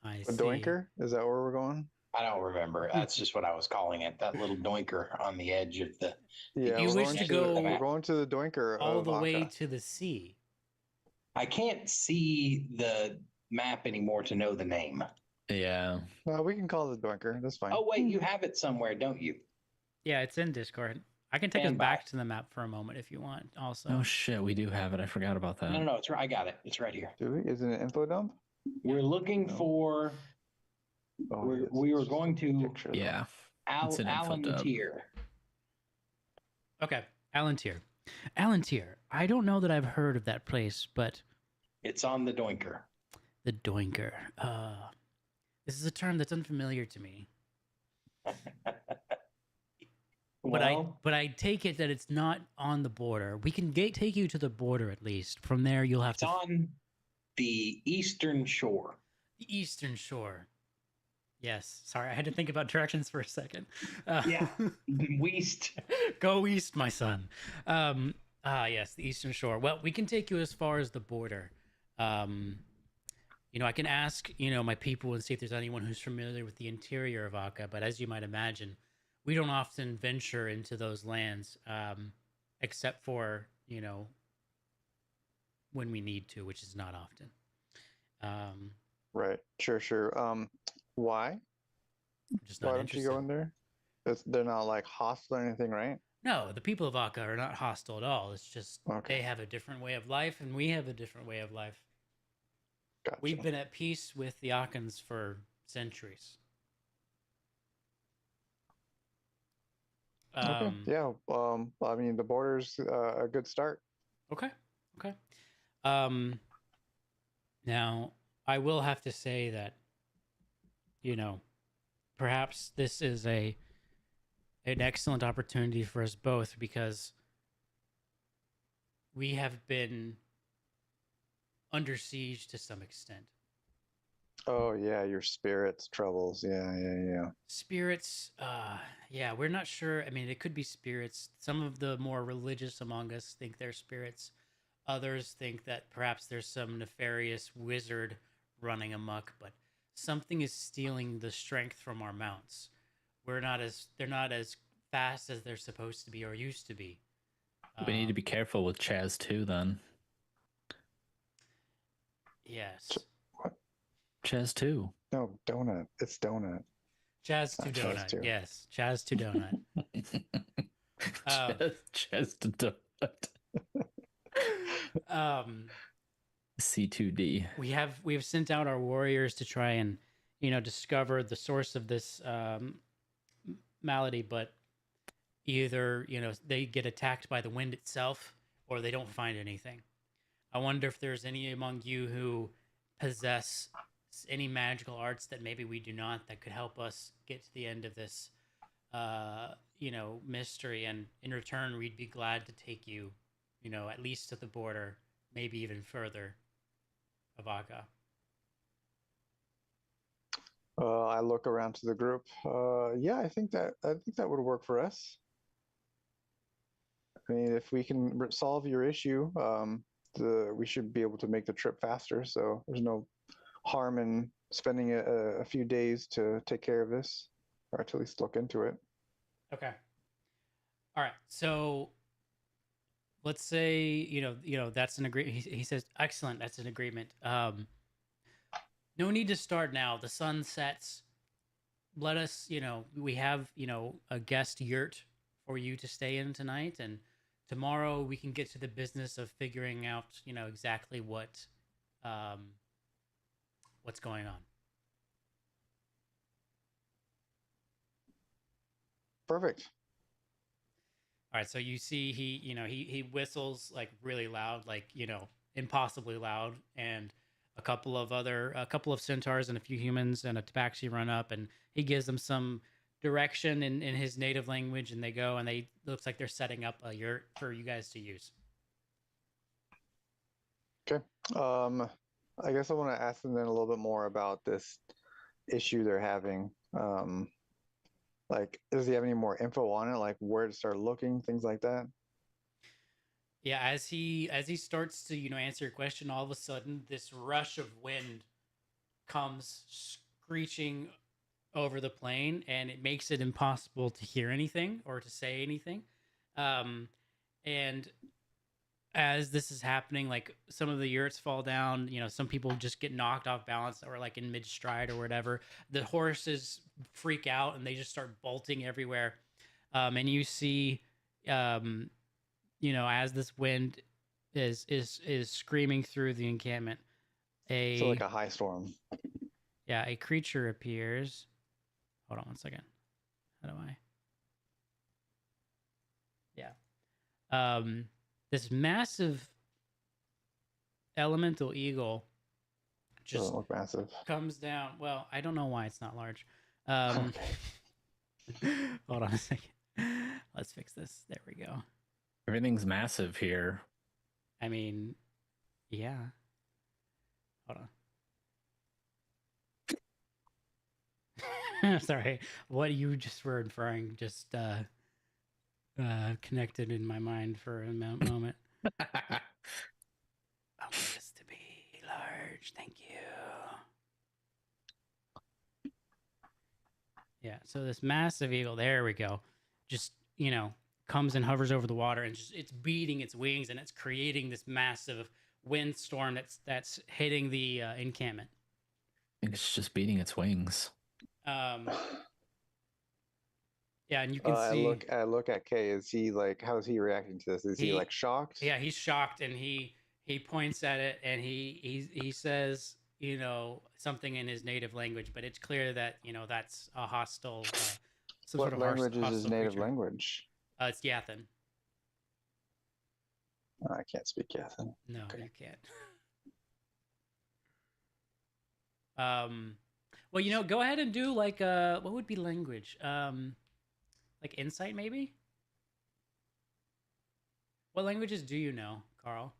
I A see. Doinker? Is that where we're going? I don't remember. That's just what I was calling it. That little Doinker on the edge of the. Yeah, You we're wish going to go We're going to the Doinker all of the way Akka. to the sea. I can't see the map anymore to know the name. Yeah. No, we can call it the Doinker. That's fine. Oh wait, you have it somewhere, don't you? Yeah, it's in Discord. I can take us Stand by. back to the map for a moment if you want. Also, Oh shit, we do have it. I forgot about that. No, it's right. I got it. It's right here. Do we? Isn't it info dump? We're looking No. for. Oh, we yes, were it's just going a to picture, though. Yeah. It's an info Alan dub. Tier. okay, Alantir. Alantir. I don't know that I've heard of that place, but It's on the Doinker. the Doinker. This is a term that's unfamiliar to me. But I take it that it's not on the border. We can take you to the border at least. From there, you'll have It's to on the eastern shore. the eastern shore. Yes, sorry, I had to think about directions for a second. Yeah. West. Go east, my son. Yes, the eastern shore. Well, we can take you as far as the border. I can ask, my people and see if there's anyone who's familiar with the interior of Akka. But as you might imagine, we don't often venture into those lands, except for, when we need to, which is not often. Right. Sure. Why? Just Why not don't you interested. go in there? They're not like hostile or anything, right? No, the people of Akka are not hostile at all. It's just Okay. they have a different way of life, and we have a different way of life. Gotcha. We've been at peace with the Akkans for centuries. Okay. Yeah. I mean, the border's a good start. Okay. Now, I will have to say that, perhaps this is an excellent opportunity for us both, because we have been under siege to some extent. Oh yeah, your spirits troubles. Yeah. Spirits, yeah, we're not sure. I mean, it could be spirits. Some of the more religious among us think they're spirits. Others think that perhaps there's some nefarious wizard running amok, but something is stealing the strength from our mounts. They're not as fast as they're supposed to be or used to be. We need to be careful with Chaz too, then. Yes. Chaz too. No, Donut. It's Donut. Chaz to Not Chaz donut. too. Yes, Chaz to donut. Chaz to donut. C2D. We have sent out our warriors to try and discover the source of this malady, but either they get attacked by the wind itself or they don't find anything. I wonder if there's any among you who possess any magical arts that maybe we do not, that could help us get to the end of this mystery, and in return, we'd be glad to take you, at least to the border, maybe even further of Aga. I look around to the group. Yeah, I think that would work for us. I mean, if we can solve your issue, we should be able to make the trip faster. So there's no harm in spending a few days to take care of this, or to at least look into it. Okay. All right. So let's say that's an agreement. He says, "Excellent. That's an agreement." No need to start now. The sun sets. Let us, we have, a guest yurt for you to stay in tonight, and tomorrow we can get to the business of figuring out, exactly what's going on. Perfect. All right, so you see he whistles like really loud, like, impossibly loud, and a couple of centaurs and a few humans and a tabaxi run up, and he gives them some direction in his native language, and they go, and looks like they're setting up a yurt for you guys to use. Okay. I guess I want to ask them then a little bit more about this issue they're having. Like, does he have any more info on it, like where to start looking, things like that? Yeah, as he starts to answer your question, all of a sudden this rush of wind comes screeching over the plain, and it makes it impossible to hear anything or to say anything. And as this is happening, like, some of the yurts fall down. Some people just get knocked off balance or like in mid stride or whatever. The horses freak out and they just start bolting everywhere. And you see, as this wind is screaming through the encampment, So like a high storm. Yeah, a creature appears. Hold on one second. How do I? Yeah. This massive elemental eagle just Doesn't look massive. comes down. Well, I don't know why it's not large. Okay. Hold on a second. Let's fix this. There we go. Everything's massive here. I mean, yeah. Hold on. Sorry. What you just were inferring just connected in my mind for a moment. I want this to be large. Thank you. Yeah, so this massive eagle, there we go, just, comes and hovers over the water, and it's beating its wings, and it's creating this massive windstorm that's hitting the encampment. I think it's just beating its wings. Yeah, and you can see. I look at Kay. Is he like? How is he reacting to this? Is he like shocked? Yeah, he's shocked, and he points at it, and he says, something in his native language, but it's clear that that's a hostile. Some What sort of language is his native creature. language? It's Yathan. I can't speak Yathan. No, Okay. you can't. Well, go ahead and do like what would be language? Like insight, maybe. What languages do you know, Carl?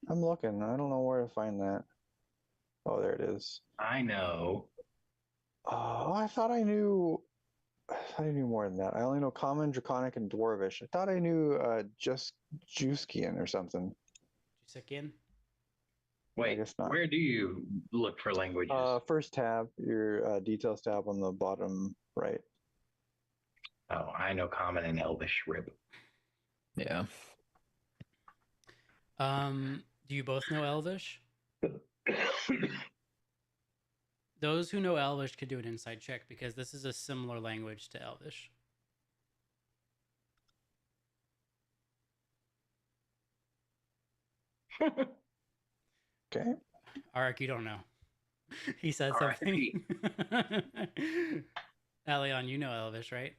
I'm looking. I don't know where to find that. Oh, there it is. I know. Oh, I thought I knew. I thought I knew more than that. I only know Common, Draconic, and Dwarvish. I thought I knew just Juskian or something. Jusikian? Wait, guess not. where do you look for languages? First tab, your details tab on the bottom right. Oh, I know Common and Elvish. Rip. Yeah. Do you both know Elvish? Those who know Elvish could do an insight check, because this is a similar language to Elvish. Okay. Arik, you don't know. He said something. Elion, you know Elvish, right?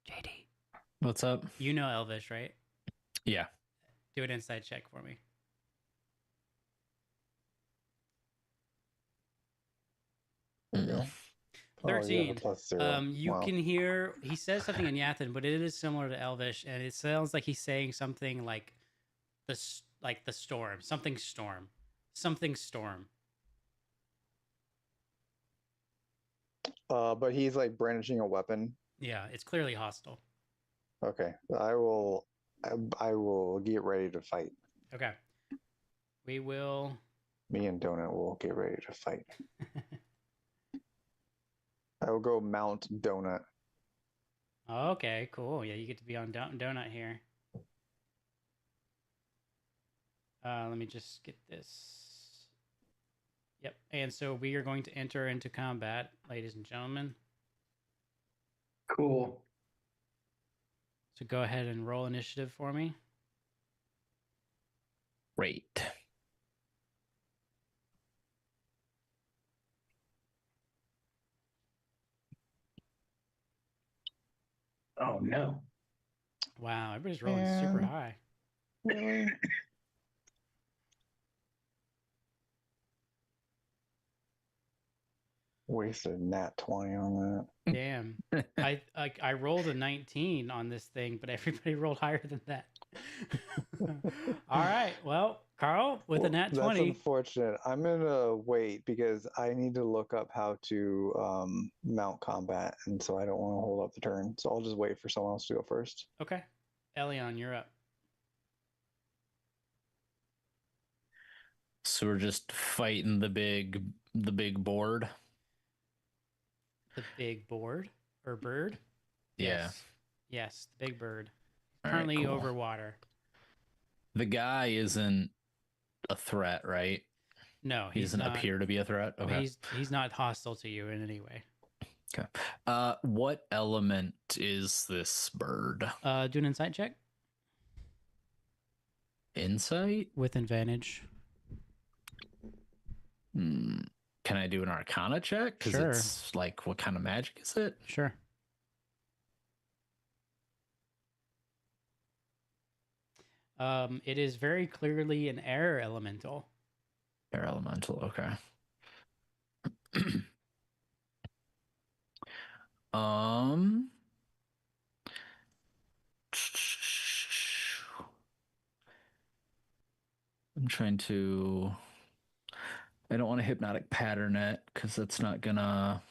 JD. What's up? You know Elvish, right? Yeah. Do an insight check for me. Oh, you have a 13. +0. You Wow. can hear he says something in Yathan, but it is similar to Elvish, and it sounds like he's saying something like the storm, something storm, something storm. But he's like brandishing a weapon. Yeah, it's clearly hostile. Okay, I will get ready to fight. Okay, we will. Me and Donut will get ready to fight. I will go mount Donut. Okay, cool. Yeah, you get to be on Donut here. Let me just get this. Yep, and so we are going to enter into combat, ladies and gentlemen. Cool. So go ahead and roll initiative for me. Great. Oh no. Wow, everybody's rolling super Man. high. Really? Wasted nat 20 on that. Damn. I rolled a 19 on this thing, but everybody rolled higher than that. All right. Well, Carl with a nat That's 20. unfortunate. I'm gonna wait because I need to look up how to mount combat, and so I don't want to hold up the turn. So I'll just wait for someone else to go first. Okay. Elion, you're up. So we're just fighting the big board. The big board or bird? Yeah. Yes, the big bird. All right, Currently cool. over water. The guy isn't a threat, right? No, He he's doesn't not. appear to be a threat. Okay. He's not hostile to you in any way. Okay. What element is this bird? Do an insight check Insight? with advantage. Can I do an Arcana check? Because Sure. it's like, what kind of magic is it? Sure. It is very clearly an air elemental. Air elemental. Okay. I'm trying to. I don't want to hypnotic pattern it because that's not gonna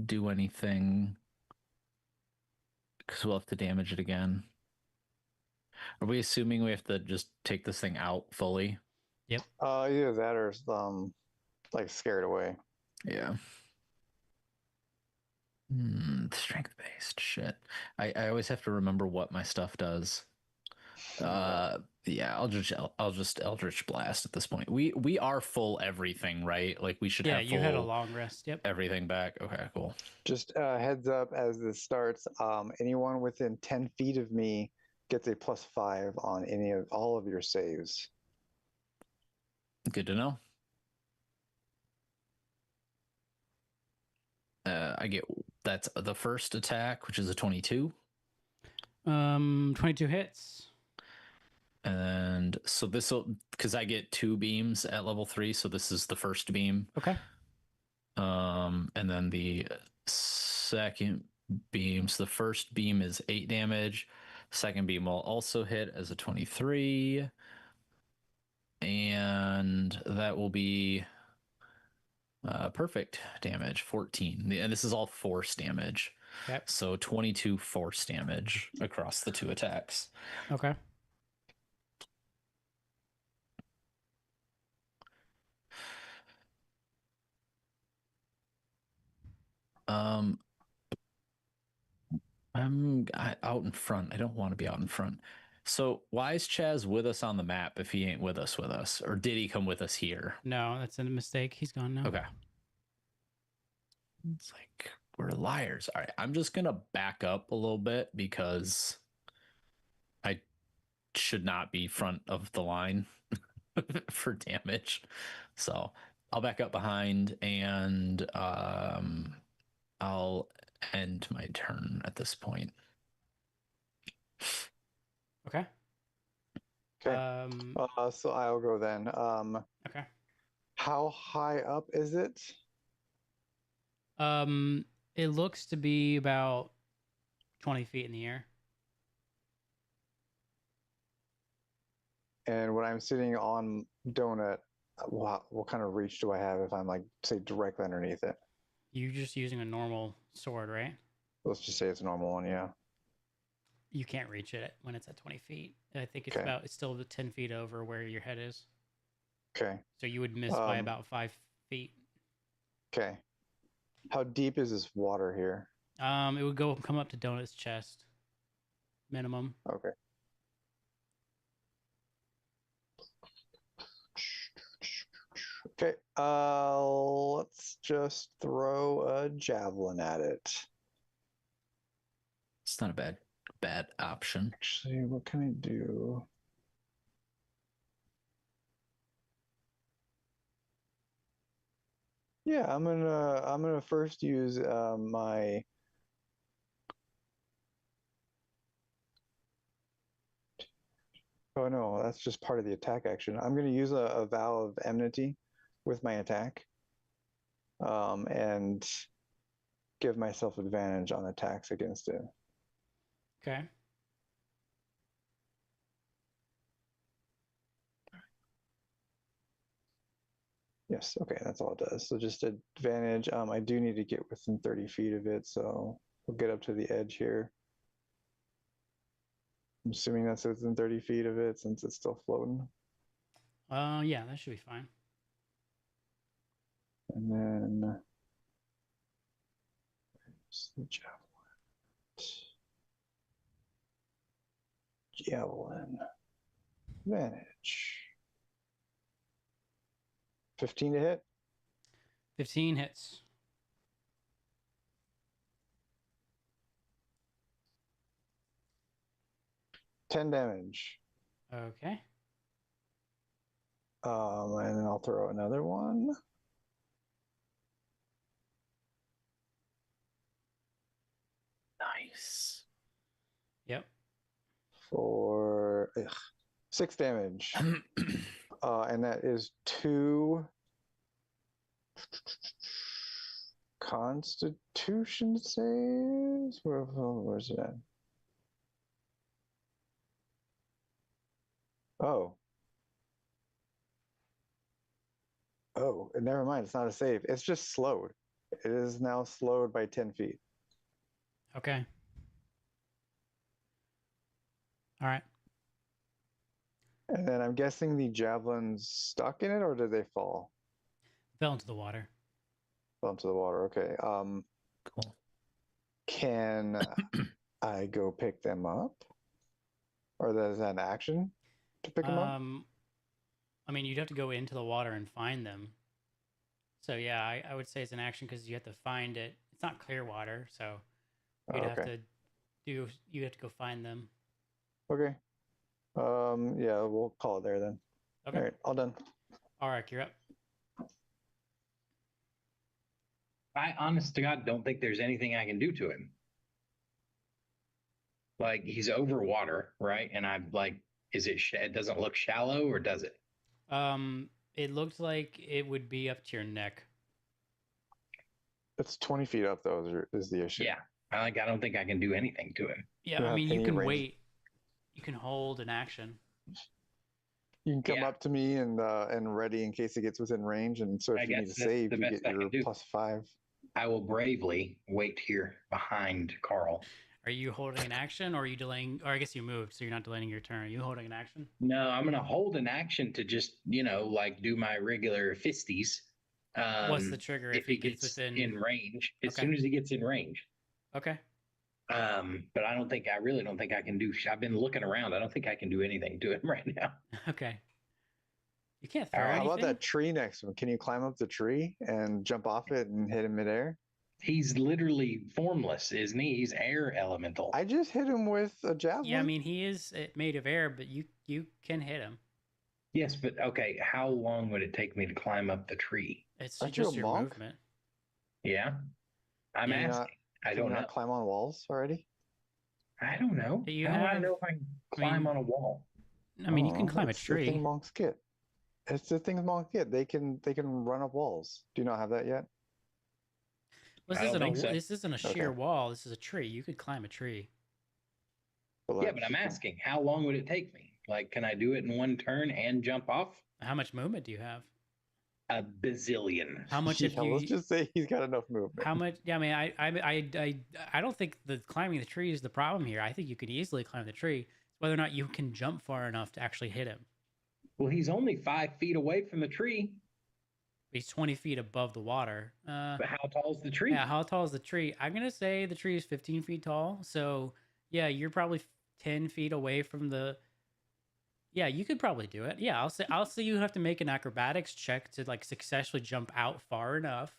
do anything. Because we'll have to damage it again. Are we assuming we have to just take this thing out fully? Either that or like scared away. Yeah. Strength based shit. I always have to remember what my stuff does. Yeah, I'll just Eldritch Blast at this point. We are full everything, right? Like we should Yeah, have you had a full long rest. Yep. everything back. Okay, cool. Just heads up as this starts. Anyone within 10 feet of me gets a +5 on all of your saves. Good to know. That's the first attack, which is a 22. 22 hits. And so this will, because I get 2 beams at level 3, so this is the first beam. Okay. And then the second beam. So the first beam is 8 damage. Second beam will also hit as a 23. And that will be perfect damage, 14. And this is all force damage. Okay. So 22 force damage across the 2 attacks. Okay. I'm out in front. I don't want to be out in front. So why is Chaz with us on the map if he ain't with us? Or did he come with us here? No, that's a mistake. He's gone now. Okay. It's like, we're liars. All right, I'm just going to back up a little bit because I should not be front of the line for damage. So I'll back up behind and I'll end my turn at this point. Okay. Okay. So I'll go then. Okay. How high up is it? It looks to be about 20 feet in the air. And when I'm sitting on Donut, what kind of reach do I have if I'm like, say, directly underneath it? You're just using a normal sword, right? Let's just say it's a normal one, yeah. You can't reach it when it's at 20 feet. I think it's Okay. it's still the 10 feet over where your head is. Okay. So you would miss by about 5 feet. Okay. How deep is this water here? It would come up to Donut's chest, minimum. Okay. Okay. Let's just throw a javelin at it. It's not a bad option. Actually, what can I do? Yeah, I'm gonna first use my oh no, that's just part of the attack action. I'm gonna use a vow of enmity with my attack, and give myself advantage on attacks against it. Okay. Yes, okay, that's all it does. So just advantage. I do need to get within 30 feet of it, so we'll get up to the edge here. I'm assuming that's within 30 feet of it since it's still floating. Yeah, that should be fine. And then where's the javelin. Advantage. 15 to hit. 15 hits. $10 damage. Okay. And then I'll throw another one. Nice. Yep. For 6 damage. And that is 2 Constitution saves. Where's it at? Oh. Oh, never mind. It's not a save. It's just slowed. It is now slowed by 10 feet. Okay. All right. And then I'm guessing the javelin's stuck in it, or did they fall? Fell into the water. Fell into the water. Okay. Cool. Can I go pick them up? Or is that an action to pick them up? I mean, you'd have to go into the water and find them. So yeah, I would say it's an action because you have to find it. It's not clear water, so you'd have to you have to go find them. Okay. Yeah, we'll call it there then. Okay. All right, all done. All right, you're up. I, honest to God, don't think there's anything I can do to him. Like, he's over water, right? And I'm like, it doesn't look shallow, or does it? It looked like it would be up to your neck. It's 20 feet up though, is the issue. Yeah. I don't think I can do anything to him. Yeah, I mean, you can wait. You can hold an action. You can come up to me and ready in case it gets within range, and so if you need to save, you get your +5. I will bravely wait here behind Carl. Are you holding an action, or are you delaying? Or I guess you moved, so you're not delaying your turn. Are you holding an action? No, I'm gonna hold an action to just like do my regular fisties. What's the trigger if he gets within in range? As soon as he gets in range. Okay. But I really don't think I can do. I've been looking around. I don't think I can do anything to him right now. Okay. You can't throw anything. How about that tree next to him? Can you climb up the tree and jump off it and hit him midair? He's literally formless, isn't he? He's air elemental. I just hit him with a javelin. Yeah, I mean, he is made of air, but you can hit him. Yes, but okay, how long would it take me to climb up the tree? It's just your movement. Yeah? I'm asking. I don't know. Climb on walls already? I don't know. How do I know if I can climb on a wall? I mean, you can climb a tree. It's the thing monks get. It's the things monks get. They can run up walls. Do you not have that yet? This I don't isn't think so. this isn't a sheer Okay. wall. This is a tree. You could climb a tree. Yeah, but I'm asking, how long would it take me? Like, can I do it in one turn and jump off? How much movement do you have? A bazillion. How much Yeah, have you? let's just say he's got enough movement. How much? Yeah, I mean, I don't think the climbing the tree is the problem here. I think you could easily climb the tree. It's whether or not you can jump far enough to actually hit him. Well, he's only 5 feet away from the tree. He's 20 feet above the water. But how tall is the tree? Yeah, how tall is the tree? I'm gonna say the tree is 15 feet tall. So yeah, you're probably 10 feet away from the. Yeah, you could probably do it. Yeah, I'll say you have to make an acrobatics check to like successfully jump out far enough,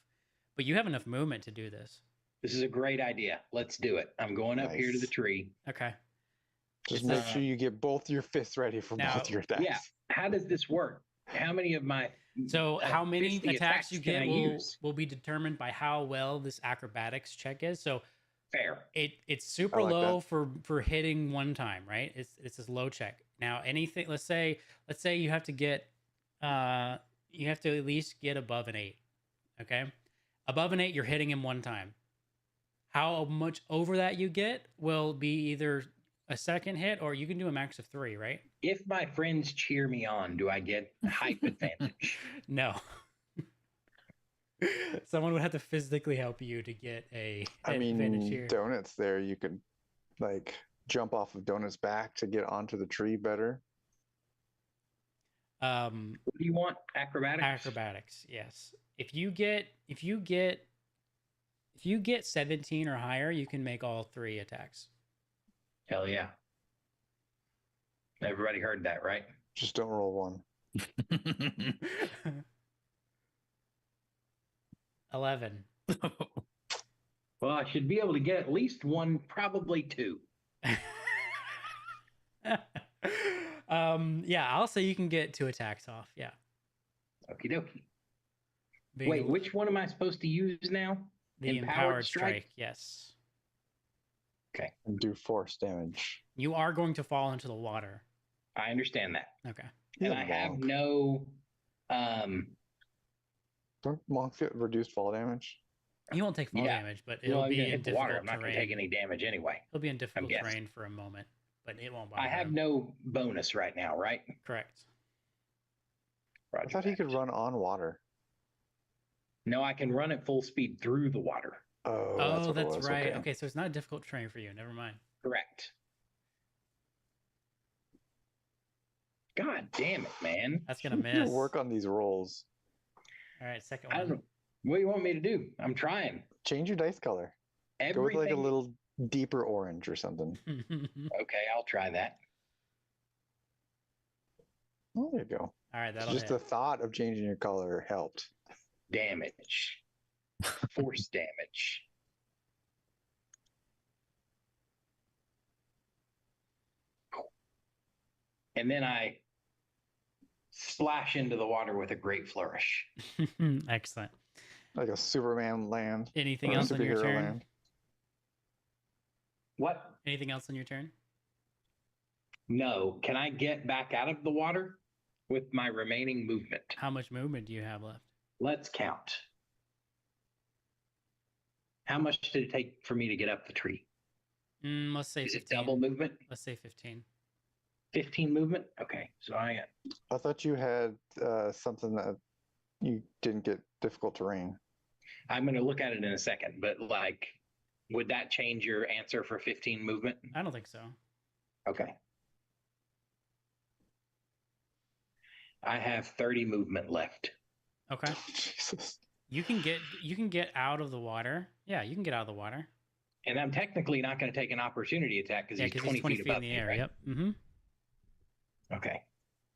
but you have enough movement to do this. This is a great idea. Let's do it. I'm going up here to the Nice. tree. Okay. Just It's, make sure you get both your fists ready for Now- both your attacks. Yeah. How does this work? How many of my So how many fisty attacks you can get I will, use? will be determined by how well this acrobatics check is. So Fair. it's super I like low for hitting one time, right? It's this low check. Now anything, let's say you have to get you have to at least get above an 8. Okay? Above an 8, you're hitting him one time. How much over that you get will be either a second hit or you can do a max of 3, right? If my friends cheer me on, do I get hype advantage? No. Someone would have to physically help you to get I an advantage mean, here. Donut's there. You could like jump off of Donut's back to get onto the tree better. What do you want? Acrobatics? Acrobatics, yes. If you get 17 or higher, you can make all 3 attacks. Hell yeah. Everybody heard that, right? Just don't roll one. 11. Well, I should be able to get at least one, probably 2. Yeah, I'll say you can get 2 attacks off. Yeah. Okie dokie. Being Wait, which one am I supposed to use now? the empowered empowered strike? strike? Yes. Okay, And do force damage. You are going to fall into the water. I understand that. Okay. He's And a I have monk. no Don't monks get reduced fall damage? You won't take fall Yeah. damage, but well, it'll I'm be gonna in hit the difficult water. I'm not terrain. gonna take any damage anyway. He'll be in difficult guessing. terrain for a moment, but it won't bother I have him. no bonus right now, right? Correct. I Roger thought he could that. run on water. No, I can run at full speed through the water. Oh, Oh, what it that's was. right. Okay, so it's not a difficult terrain for you. Never mind. Correct. God damn it, man. That's gonna You need to miss. work on these rolls. All right, second I don't one. know. What do you want me to do? I'm trying. Change your dice color. Go with Everything. like a little deeper orange or something. Okay, I'll try that. Oh, there you go. All right, that'll Just hit. the thought of changing your color helped. Damage. Force damage. And then I splash into the water with a great flourish. Excellent. Like a Superman land. Anything or a else on your superhero turn? land. What? Anything else on your turn? No. Can I get back out of the water with my remaining movement? How much movement do you have left? Let's count. How much did it take for me to get up the tree? Let's say Is it 15. double movement? Let's say 15. 15 movement? Okay. So I I thought you had something that you didn't get difficult terrain. I'm going to look at it in a second, but like, would that change your answer for 15 movement? I don't think so. Okay. I have 30 movement left. Okay. Jesus. You can get out of the water. Yeah, you can get out of the water. And I'm technically not going to take an opportunity attack because Yeah, he's because 20 he's 20 feet feet in above the me, air. right? Yep. Mm-hmm. Okay.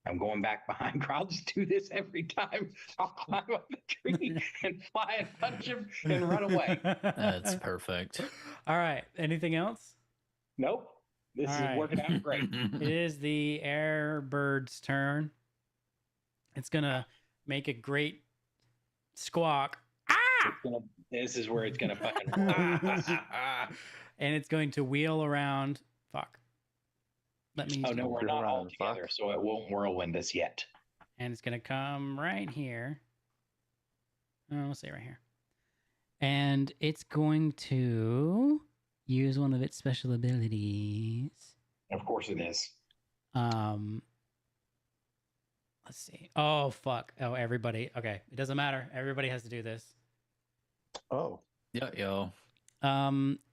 I'm going back behind. I'll just do this every time. I'll climb up the tree and fly and punch him and run away. That's perfect. All right. Anything else? Nope. This All is right. working out great. It is the air bird's turn. It's gonna make a great squawk. This is where it's going to fucking And it's going to wheel around. Fuck. Let me. Oh, no, we're You're not all running, together, fuck. so it won't whirlwind us yet. And it's going to come right here. Oh, let's say right here. And it's going to use one of its special abilities. Of course it is. Let's see. Oh fuck. Oh, everybody. Okay, it doesn't matter. Everybody has to do this. Oh, Yeah, yo.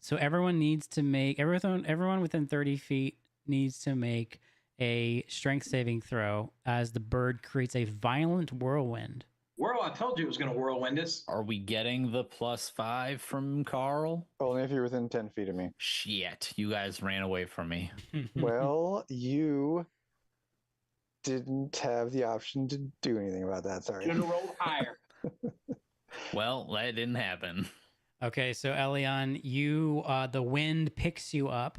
So everyone needs to make everyone within 30 feet needs to make a strength saving throw as the bird creates a violent whirlwind. I told you it was going to whirlwind us. Are we getting the +5 from Carl? only if you're within 10 feet of me. Shit, you guys ran away from me. Well, you didn't have the option to do anything about that. Sorry. Should have rolled higher. Well, that didn't happen. Okay, so Elion, you the wind picks you up.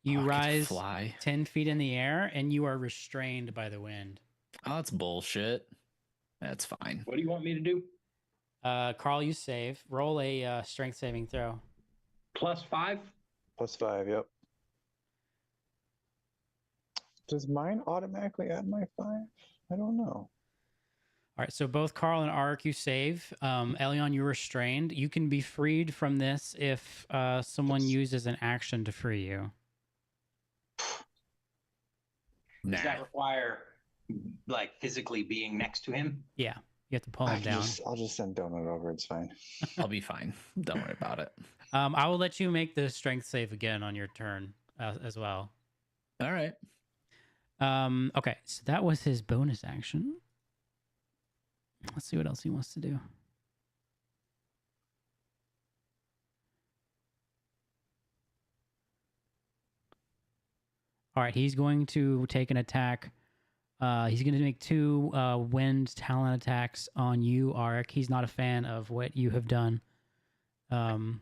You Oh, I get to rise fly. 10 feet in the air, and you are restrained by the wind. Oh, that's bullshit. That's fine. What do you want me to do? Carl, you save. Roll a strength saving throw. +5? +5, yep. Does mine automatically add my 5? I don't know. All right, so both Carl and Arik, you save. Elion, you're restrained. You can be freed from this if someone uses an action to free you. Nah. Does that require, like, physically being next to him? Yeah, you have to pull him down. I'll just send Donut over. It's fine. I'll be fine. Don't worry about it. I will let you make the strength save again on your turn as well. All right. Okay, so that was his bonus action. Let's see what else he wants to do. All right, he's going to take an attack. He's going to make 2 wind talent attacks on you, Arik. He's not a fan of what you have done. I'm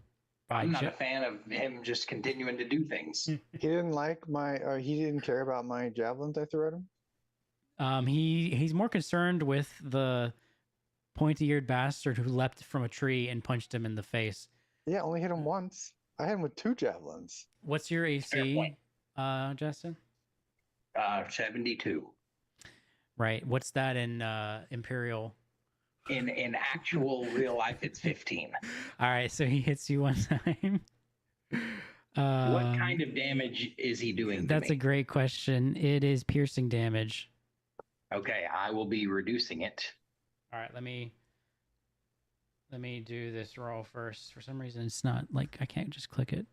not a fan of him just continuing to do things. He didn't like my. He didn't care about my javelins I threw at him. He's more concerned with the pointy-eared bastard who leapt from a tree and punched him in the face. Yeah, only hit him once. I hit him with 2 javelins. What's your AC, Justin? 72. Right. What's that in Imperial? In actual real life, it's 15. All right, so he hits you one time. What kind of damage is he doing to That's me? a great question. It is piercing damage. Okay, I will be reducing it. All right, let me do this roll first. For some reason, it's not like I can't just click it.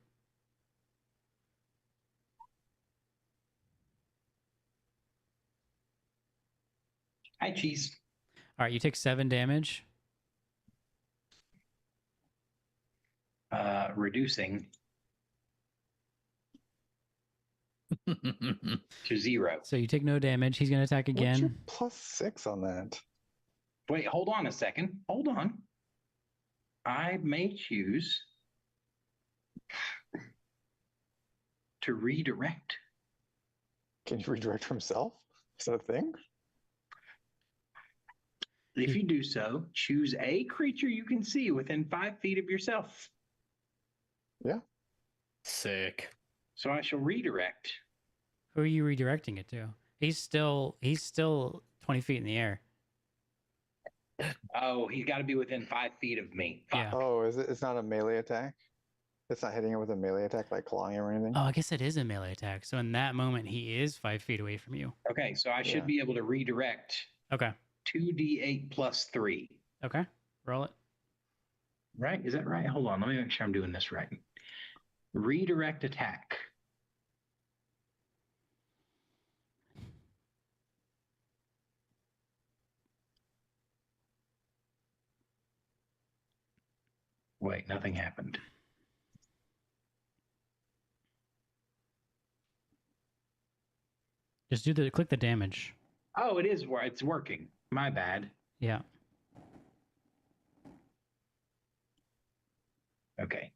Hi, cheese. All right, you take 7 damage. Reducing to 0. So you take no damage. He's going to attack What's your again. +6 on that? Wait, hold on a second. Hold on. I may choose to redirect. Can he redirect himself? Is that a thing? If you do so, choose a creature you can see within 5 feet of yourself. Yeah. Sick. So I shall redirect. Who are you redirecting it to? He's still 20 feet in the air. Oh, he's got to be within 5 feet of me. Fuck. Yeah. Oh, is it? It's not a melee attack. It's not hitting him with a melee attack like clawing him or anything. Oh, I guess it is a melee attack. So in that moment, he is 5 feet away from you. Okay, so I should Yeah. be able to redirect Okay. 2d8 plus 3. Okay. Roll it. Right? Is that right? Hold on. Let me make sure I'm doing this right. Redirect attack. Wait, nothing happened. Just click the damage. Oh, it is where it's working. My bad. Yeah. Okay.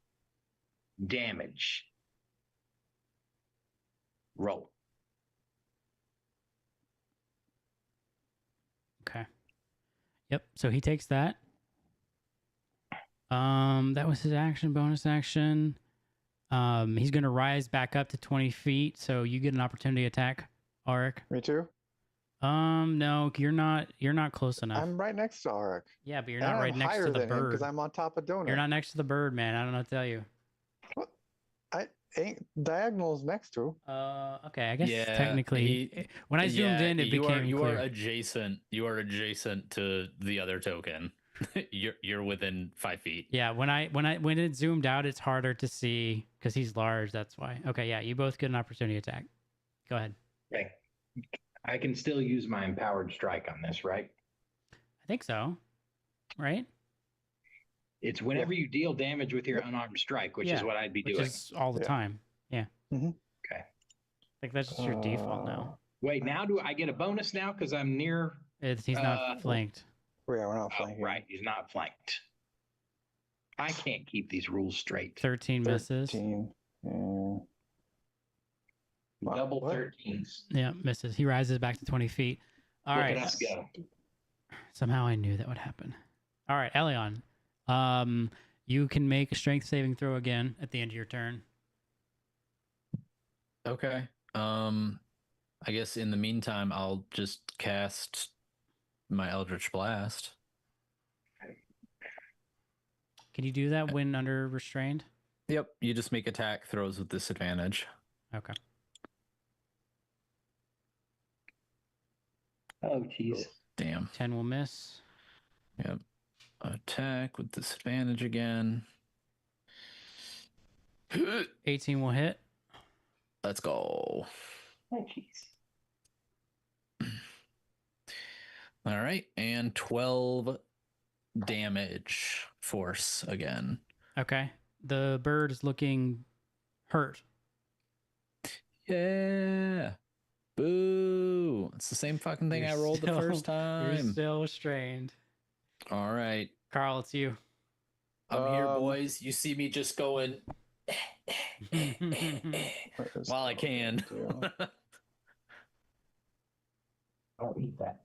Damage. Roll. Okay. Yep. So he takes that. That was his action, bonus action. He's gonna rise back up to 20 feet, so you get an opportunity attack, Arik. Me too. No, you're not. You're not close enough. I'm right next to Arik. Yeah, but you're And not right I'm next to higher the than him bird. because I'm on top of Donut. You're not next to the bird, man. I don't know what to tell you. What? I ain't diagonals next to. Okay. I guess Yeah, technically, when I zoomed in, it became you clear. are adjacent. You are adjacent to the other token. you're within 5 feet. Yeah, when it zoomed out, it's harder to see because he's large. That's why. Okay, yeah, you both get an opportunity attack. Go ahead. Okay. I can still use my empowered strike on this, right? I think so. Right? It's whenever you deal damage with your unarmed strike, which is what I'd be which doing. is all the time. Yeah. Mm-hmm. Okay. I think that's just your default now. Wait, now do I get a bonus now because I'm near? He's not flanked. Yeah, we're not Oh, flanking. right, he's not flanked. I can't keep these rules straight. 13 misses. 13. Yeah. Double What? 13s. Yeah, misses. He rises back to 20 feet. All Look right. at us go. Somehow I knew that would happen. All right, Elion. You can make a strength saving throw again at the end of your turn. Okay. I guess in the meantime, I'll just cast my Eldritch Blast. Can you do that when under restrained? Yep. You just make attack throws with disadvantage. Okay. Oh, jeez. Damn. 10 will miss. Yep. Attack with disadvantage again. 18 will hit. Let's go. Oh, jeez. All right. And 12 damage force again. Okay. The bird is looking hurt. Yeah. Boo. It's the same fucking thing You're I rolled the still- first You're time. still restrained. All right. Carl, it's you. I'm here, boys. You see me just going What is while I Carl can. gonna do? Don't eat that.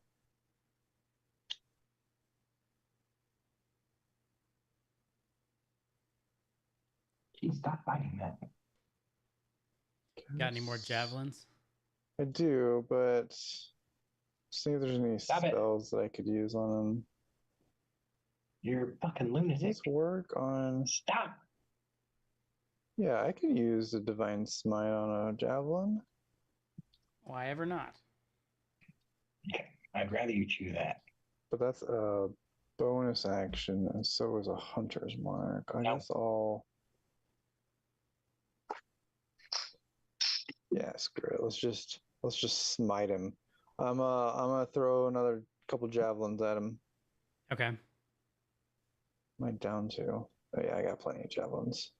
Jeez, stop biting that. Got any more javelins? I do, but see if there's any Stop it. spells that I could use on them. You're a fucking Does lunatic. this work on? Stop. Yeah, I could use a divine smite on a javelin. Why ever not? I'd rather you chew that. But that's a bonus action, and so is a hunter's mark. I Nope. guess I'll. Yeah, screw it. Let's just smite him. I'm gonna throw another couple javelins at him. Okay. Am I down to? Oh yeah, I got plenty of javelins.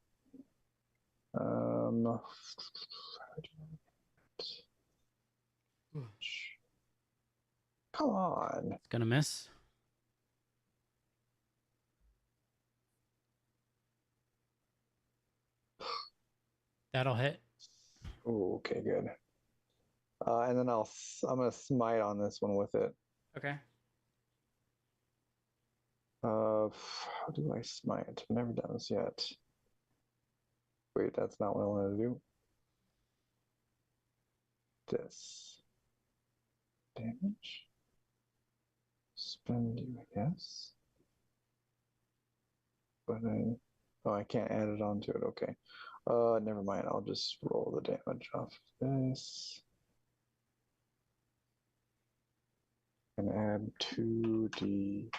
Come on. It's gonna miss. That'll hit. Ooh, okay, good. And then I'm gonna smite on this one with it. Okay. How do I smite? I've never done this yet. Wait, that's not what I wanted to do. This. Damage. Spend you, I guess. But I can't add it onto it. Okay. Never mind. I'll just roll the damage off of this. And add 2d8.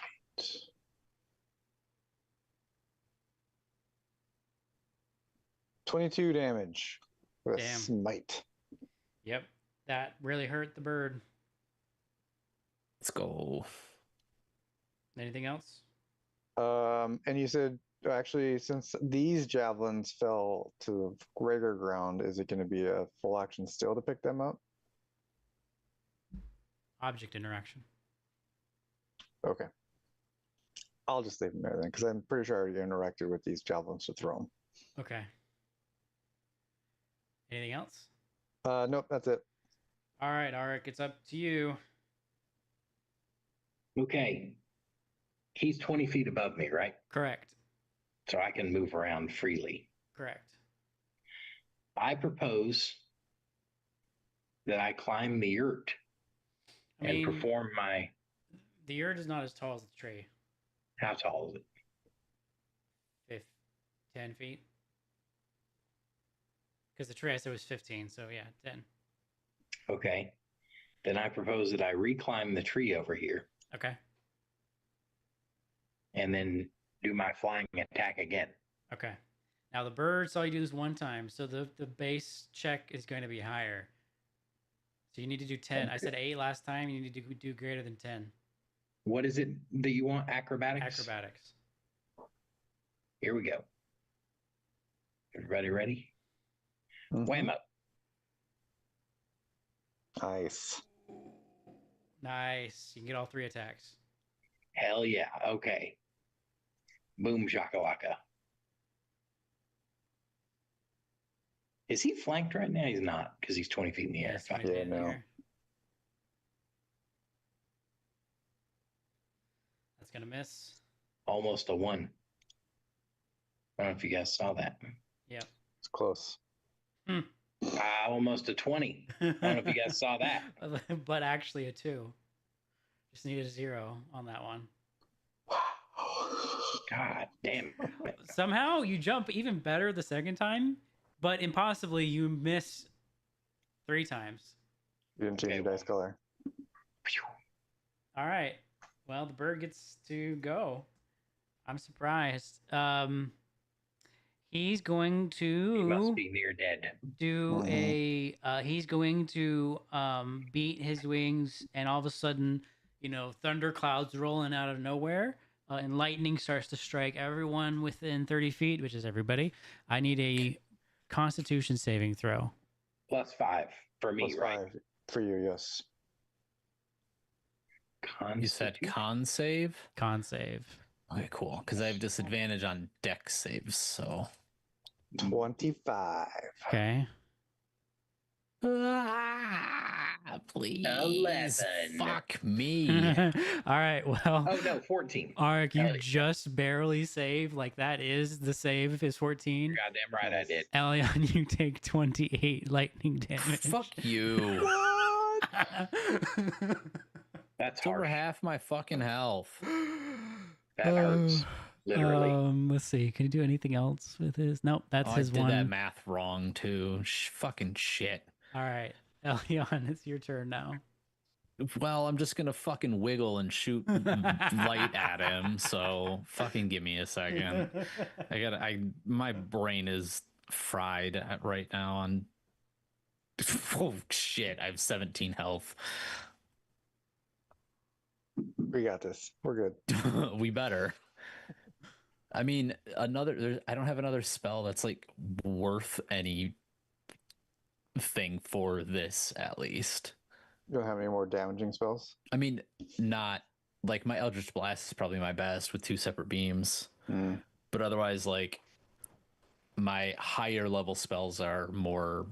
22 damage with a Damn. smite. Yep. That really hurt the bird. Let's go. Anything else? And you said actually, since these javelins fell to greater ground, is it going to be a full action still to pick them up? Object interaction. Okay. I'll just leave them there then, because I'm pretty sure I already interacted with these javelins to throw them. Okay. Anything else? Nope, that's it. All right, Arik, it's up to you. Okay. He's 20 feet above me, right? Correct. So I can move around freely. Correct. I propose that I climb the yurt I and mean, perform my. the yurt is not as tall as the tree. How tall is it? 10 feet. Because the tree I said was 15, so yeah, 10. Okay. Then I propose that I reclimb the tree over here Okay. and then do my flying attack again. Okay. Now the bird saw you do this one time, so the base check is going to be higher. So you need to do 10. I said 8 last time. You need to do greater than 10. What is it that you want? Acrobatics? Acrobatics. Here we go. Everybody ready? Mhm. Whammo. Nice. Nice. You can get all 3 attacks. Hell yeah. Okay. Boom shakalaka. Is he flanked right now? He's not, because he's 20 feet in the air. Yes, Fine. Yeah, no. That's going to miss. Almost a 1. I don't know if you guys saw that. Yep. It's close. Almost a 20. I don't know if you guys saw that. But actually a 2. Just need a 0 on that one. God damn. Somehow you jump even better the second time, but impossibly you miss 3 times. You didn't change Okay, your dice color. All right. Well, the bird gets to go. I'm surprised. He's going He must to be near dead. do a. He's going to beat his wings, and all of a sudden, thunder clouds rolling out of nowhere, and lightning starts to strike everyone within 30 feet, which is everybody. I need a Constitution saving throw. +5 for me, Plus right? 5 for you, yes. You said con save? Con save. Okay, cool. Because I have disadvantage on dex saves, so. 25. Okay. Please. 11. Fuck me. All right. Well. Oh no, 14. Arik, you Hell yeah. just barely saved. Like that is the save is 14. Goddamn right I did. Elion, you take 28 lightning damage. Fuck you. That's It's over harsh. half my fucking health. That hurts. Literally. Let's see. Can you do anything else with his? Nope, that's Oh, his I did one. that math wrong too. Fucking shit. All right, Elion, it's your turn now. Well, I'm just gonna fucking wiggle and shoot light at him. So fucking give me a second. My brain is fried right now. On oh shit, I have 17 health. We got this. We're good. We better. I mean, I don't have another spell that's like worth any thing for this, at least. You don't have any more damaging spells? I mean, not like my Eldritch Blast is probably my best with 2 separate beams, but otherwise, like my higher level spells are more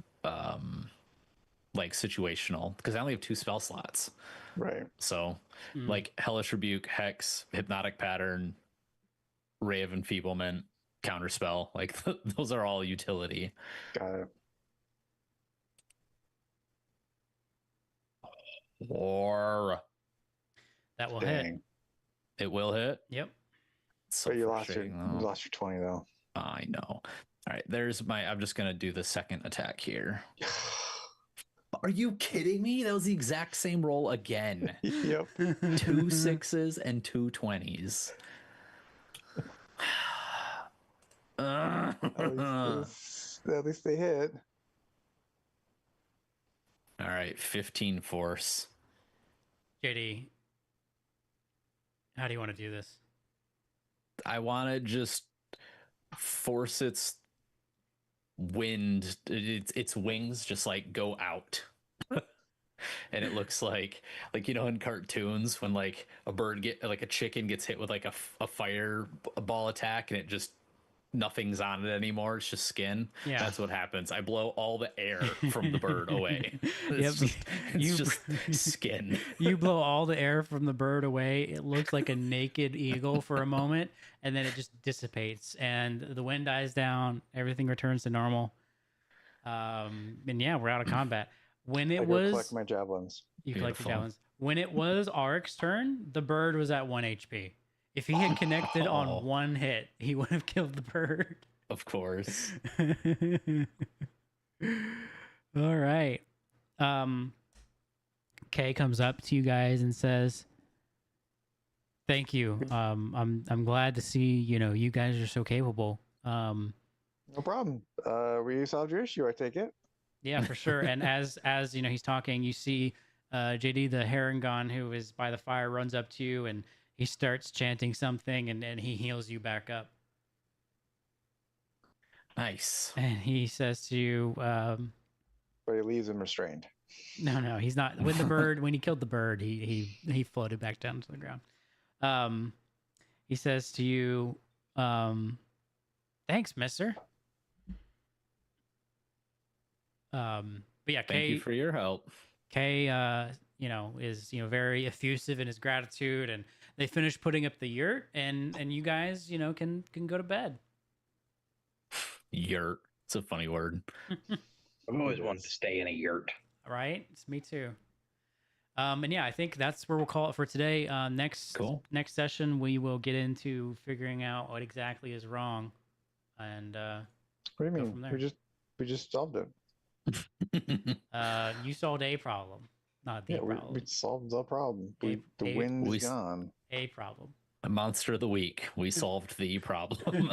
like situational because I only have 2 spell slots. Right. So, like Hellish Rebuke, Hex, Hypnotic Pattern, Ray of Enfeeblement, Counterspell, like those are all utility. Got it. Or That will hit. it will hit. Yep. So But you lost your, frustrating, though. you lost your 20 though. I know. All right, I'm just gonna do the second attack here. Are you kidding me? That was the exact same roll again. Yep. 2 6s and 2 20s. At least they hit. All right, 15 force. JD, how do you want to do this? I want to just force its wings just like go out. And it looks like in cartoons when like a chicken gets hit with like a fireball attack and it just nothing's on it anymore, it's just skin. Yeah. That's what happens. I blow all the air from the bird away. Yep. It's just skin. You blow all the air from the bird away. It looks like a naked eagle for a moment, and then it just dissipates, and the wind dies down. Everything returns to normal. And yeah, we're out of combat. When it I go was collect my javelins. you collect the Beautiful. javelins. when it was Arik's turn, the bird was at 1 HP. If he had connected Oh. on one hit, he would have killed the bird. Of course. All right. Kay comes up to you guys and says, "Thank you. I'm glad to see, you guys are so capable. No problem. We solved your issue, I take it. Yeah, for sure." And as he's talking, you see JD the Harangon, who is by the fire, runs up to you and he starts chanting something, and he heals you back up. Nice. And he says to you, But he leaves him restrained. no, he's not. When he killed the bird, he floated back down to the ground. He says to you, "Thanks, mister." But yeah, Thank you for your help. Kay, is very effusive in his gratitude, and they finish putting up the yurt, and you guys, can go to bed. Yurt. It's a funny word. I've always wanted to stay in a yurt. Right? It's me too. And yeah, I think that's where we'll call it for today. Next next session, we will get into figuring out what exactly is wrong, and What do you Go mean? from there. We just solved it. you solved a problem, not the Yeah, problem. we solved the problem. A- The a- wind's we- gone. A problem. Monster of the week. We solved the problem.